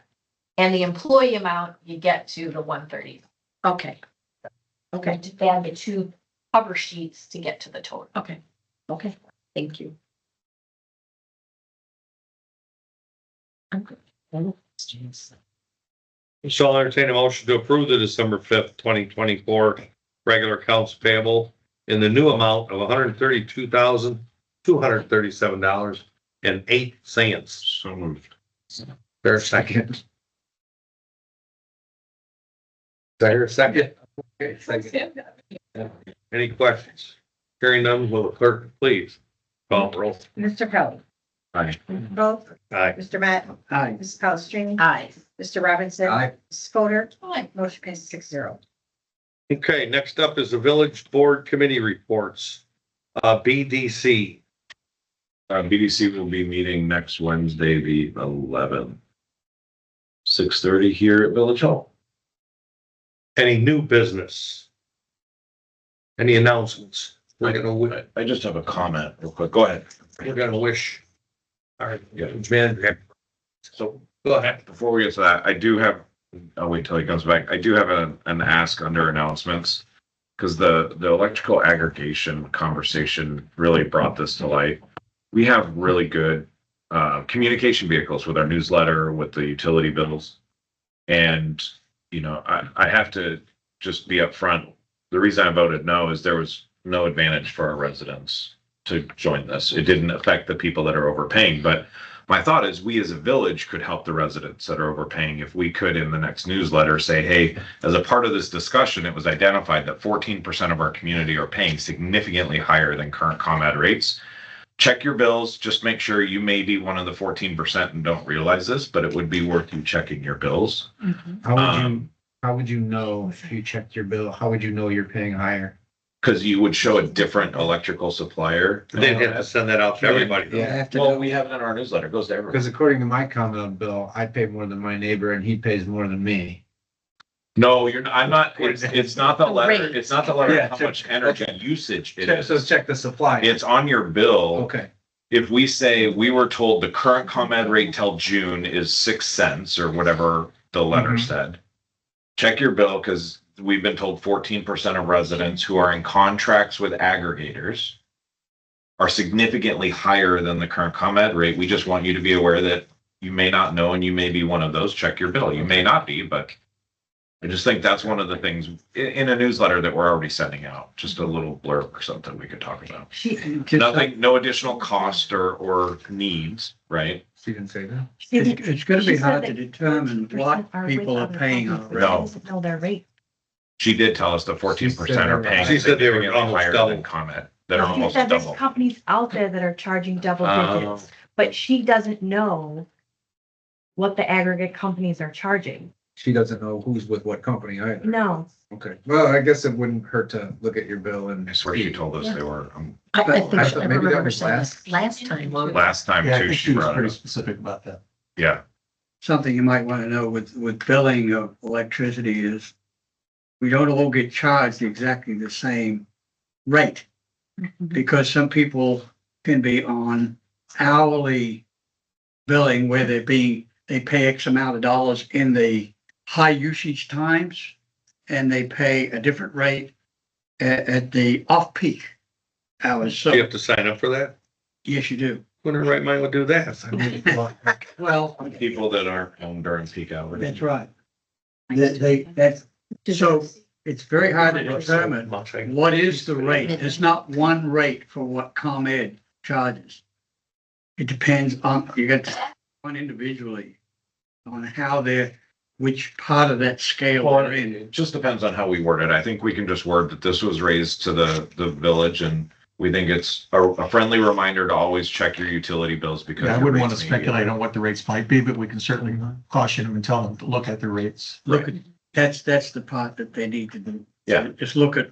employee amount, you get to the 130. okay, okay, To add the two cover sheets to get to the total. okay, okay. Thank you. I'm good. So I'll entertain a motion to approve the December 5th, 2024 regular accounts payable in the new amount of $132,237.08. So moved. There a second? There a second? Okay, second. Any questions? Hearing none, will the clerk please call the roll? Mr. Kelly. Aye. Both. Aye. Mr. Matt. Aye. Mrs. Palastrellini. Aye. Mr. Robinson. Aye. Mrs. Fodor. Motion passes 6-0. Okay, next up is the village board committee reports. BDC. BDC will be meeting next Wednesday, the 11th. 6:30 here at Village Hall. Any new business? Any announcements? We're gonna, I just have a comment real quick. Go ahead. we're gonna wish our Yeah. manager. So go ahead. Before we get to that, I'll wait till he comes back. I do have an ask under announcements. Because the electrical aggregation conversation really brought this to light. We have really good communication vehicles with our newsletter, with the utility bills. And, you know, I have to just be upfront. The reason I voted no is there was no advantage for our residents to join this. It didn't affect the people that are overpaying, but my thought is we as a village could help the residents that are overpaying if we could in the next newsletter say, hey, as a part of this discussion, it was identified that 14% of our community are paying significantly higher than current ComEd rates. Check your bills, just make sure you may be one of the 14% and don't realize this, but it would be worth you checking your bills. How would you know if you checked your bill? How would you know you're paying higher? Because you would show a different electrical supplier. They'd have to send that out to everybody. Yeah. Well, we have it in our newsletter. It goes to everyone. Because according to my ComEd bill, I pay more than my neighbor and he pays more than me. No, you're not, I'm not, it's not the letter. Rate. It's not the letter, Yeah, how check- much energy usage it So is. check the supply. It's on your bill. Okay. If we say we were told the current ComEd rate till June is 6 cents or whatever the letter Mhm. said. Check your bill because we've been told 14% of residents who are in contracts with aggregators are significantly higher than the current ComEd rate. We just want you to be aware that you may not know and you may be one of those. Check your bill. You may not be, but I just think that's one of the things in a newsletter that we're already sending out. Just a little blurb or something we could talk about. Nothing, no additional cost or needs, right? She didn't say that. It's gonna She be said hard that to determine what 14% are with people are other paying companies, but already. No. she doesn't know their rate. She did tell us the 14% are paying She said they were significantly almost higher double. than ComEd, that are No, she almost said there's double. companies out there that are charging double Oh. digits, but she doesn't know what the aggregate companies are charging. She doesn't know who's with what company either. No. Okay, well, I guess it wouldn't hurt to look at your bill and. I swear she told us they were, I think I I thought maybe that remember was saying this last time. last time Yeah, I too, think she she was brought it pretty up. specific about that. Yeah, Something you might want to know with billing of electricity is we don't all get charged exactly the same rate. Because some people can be on hourly billing where they pay X amount of dollars in the high usage times. And they pay a different rate at the off-peak hours. Do you So, have to sign up for that? yes, you do. Who in their right mind would do that? Well, people that aren't home during peak hours. that's right. So it's very hard to determine what is the rate. There's not one rate for what ComEd charges. It depends on, you got one individually on how which part of that scale Well, they're in. it just depends on how we word it. I think we can just word that this was raised to the village and We think it's a friendly reminder to always check your utility bills because. I your wouldn't want to rates may be- speculate on what the rates might be, but we can certainly caution them and tell them to look at their rates. Look at, that's the part that they need to do. Yeah. Just look at,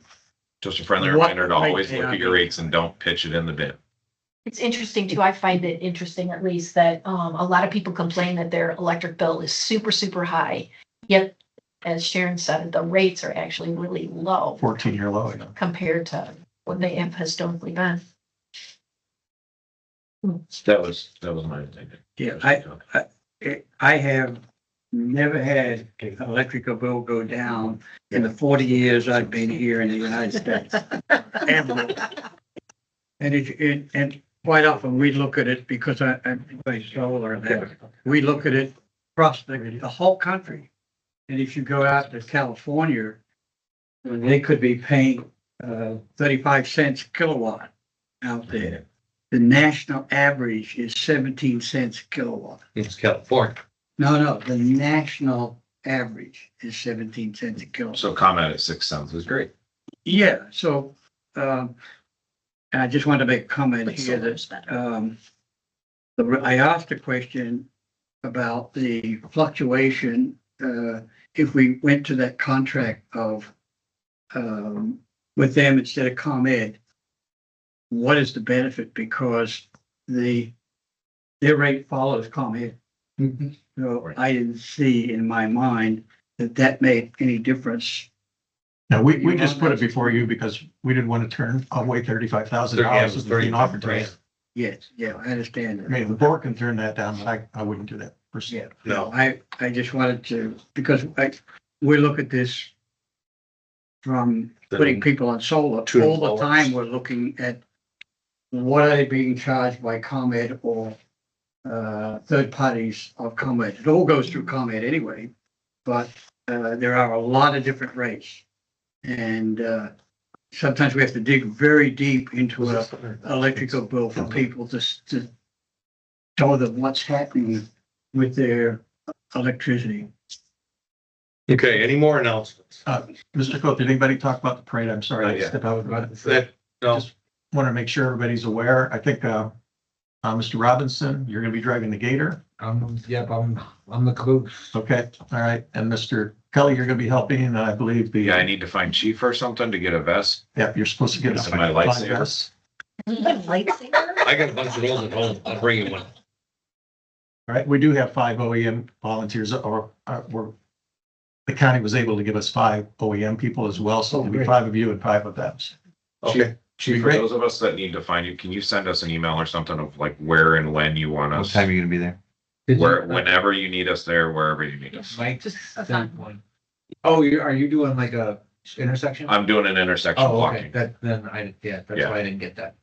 Just a friendly What reminder to rate always they look are at your being- rates and don't pitch it in the bid. It's interesting too. I find it interesting at least that a lot of people complain that their electric bill is super, super high. Yet, as Sharon said, the rates are actually really low 14-year low, you know. compared to what they have historically been. That was my opinion. yeah, I have never had an electrical bill go down in the 40 years I've been here in the United States. Ever. And quite often we look at it because I play solar there. We look at it across the whole country. And if you go out to California, they could be paying 35 cents a kilowatt out there. The national average is 17 cents a kilowatt. It's California. No, the national average is 17 cents a kilowatt. So comment at 6 cents is great. Yeah, so, and I just wanted to make a comment But here solar's that, better. I asked a question about the fluctuation, if we went to that contract of, with them instead of ComEd, what is the benefit? Because their rate follows ComEd. So I didn't see in my mind that made any difference. Now, we just put it before you because we didn't want to turn away $35,000 as being offered to us. Yes, yeah, I understand. I mean, the board can turn that down, but I wouldn't do that per se. Yeah, no, I just wanted to, because we look at this from putting people on solar. All the time, we're looking at what are they being charged by ComEd or third parties of ComEd. It all goes through ComEd anyway, but there are a lot of different rates. And sometimes we have to dig very deep into an electrical bill for people to show them what's happening with their electricity. Okay, any more announcements? Mr. Cook, did anybody talk about the parade? I'm sorry, Not I yet. stepped out. No, Just want to make sure everybody's aware. I think, Mr. Robinson, you're going to be driving the Gator. Yep, I'm the caboose. Okay, all right. And Mr. Kelly, you're going to be helping, and I believe Yeah, I need to find Chief or something to get a vest. Yep, you're supposed to get This a is my flag lightsaber. vest. Lightsaber? I got a bunch of those at home. I'll bring you one. All right, we do have 5 OEM volunteers, or the county was able to give us 5 OEM people as well, so it'll be 5 of you and 5 of them. Okay. Chief, for Great. those of us that need to find you, can you send us an email or something of like where and when you want What us? time are you gonna be there? Whenever you need us there, wherever you need us. Mike, Just a time point. oh, are you doing like a intersection? I'm doing an intersection Oh, okay, blocking. that's Yeah. why I didn't get that.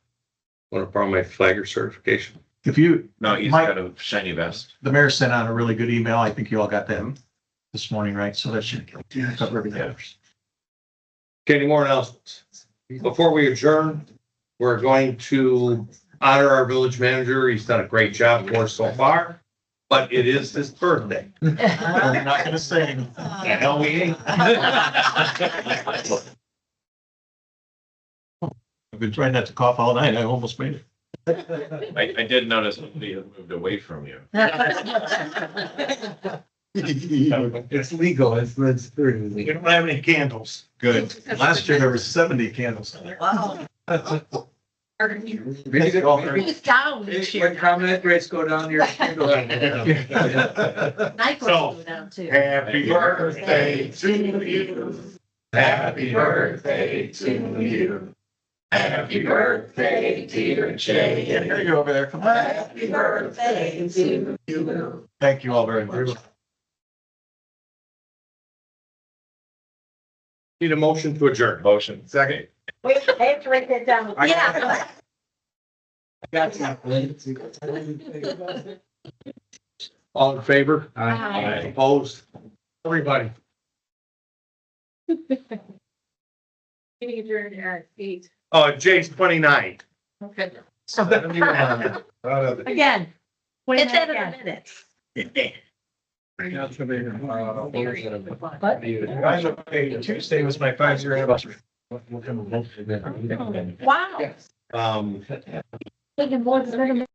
Want to borrow my flagger certification? If you, No, he's Mike- got a shiny vest. the mayor sent out a really good email. I think you all got that this morning, right? So that should cover everything. Okay, any more announcements? Before we adjourn, we're going to honor our village manager. He's done a great job for us so far, but it is his birthday. I'm not going to sing. The hell we ain't. I've been trying not to cough all night. I almost made it. I did notice he had moved away from you. It's legal, it's very We legal. don't have any candles. Good. Last year there were 70 candles in there. Wow. Maybe It's down this when year. comment rates go down, your. Night will go down too. Happy birthday to you. Happy birthday to you. Happy birthday, dear Jay. Here you go over there. Come on. Happy birthday to you. Thank you all very much. Need a motion to adjourn. Motion. Second. Wait, I have to write that down. Yeah. All in favor? Aye. Opposed? Everybody. Meeting adjourned at 8. Jay's 29. Okay. So, again, it's out of the minutes. Tuesday was my 5-year anniversary. Wow. Um, Thinking more than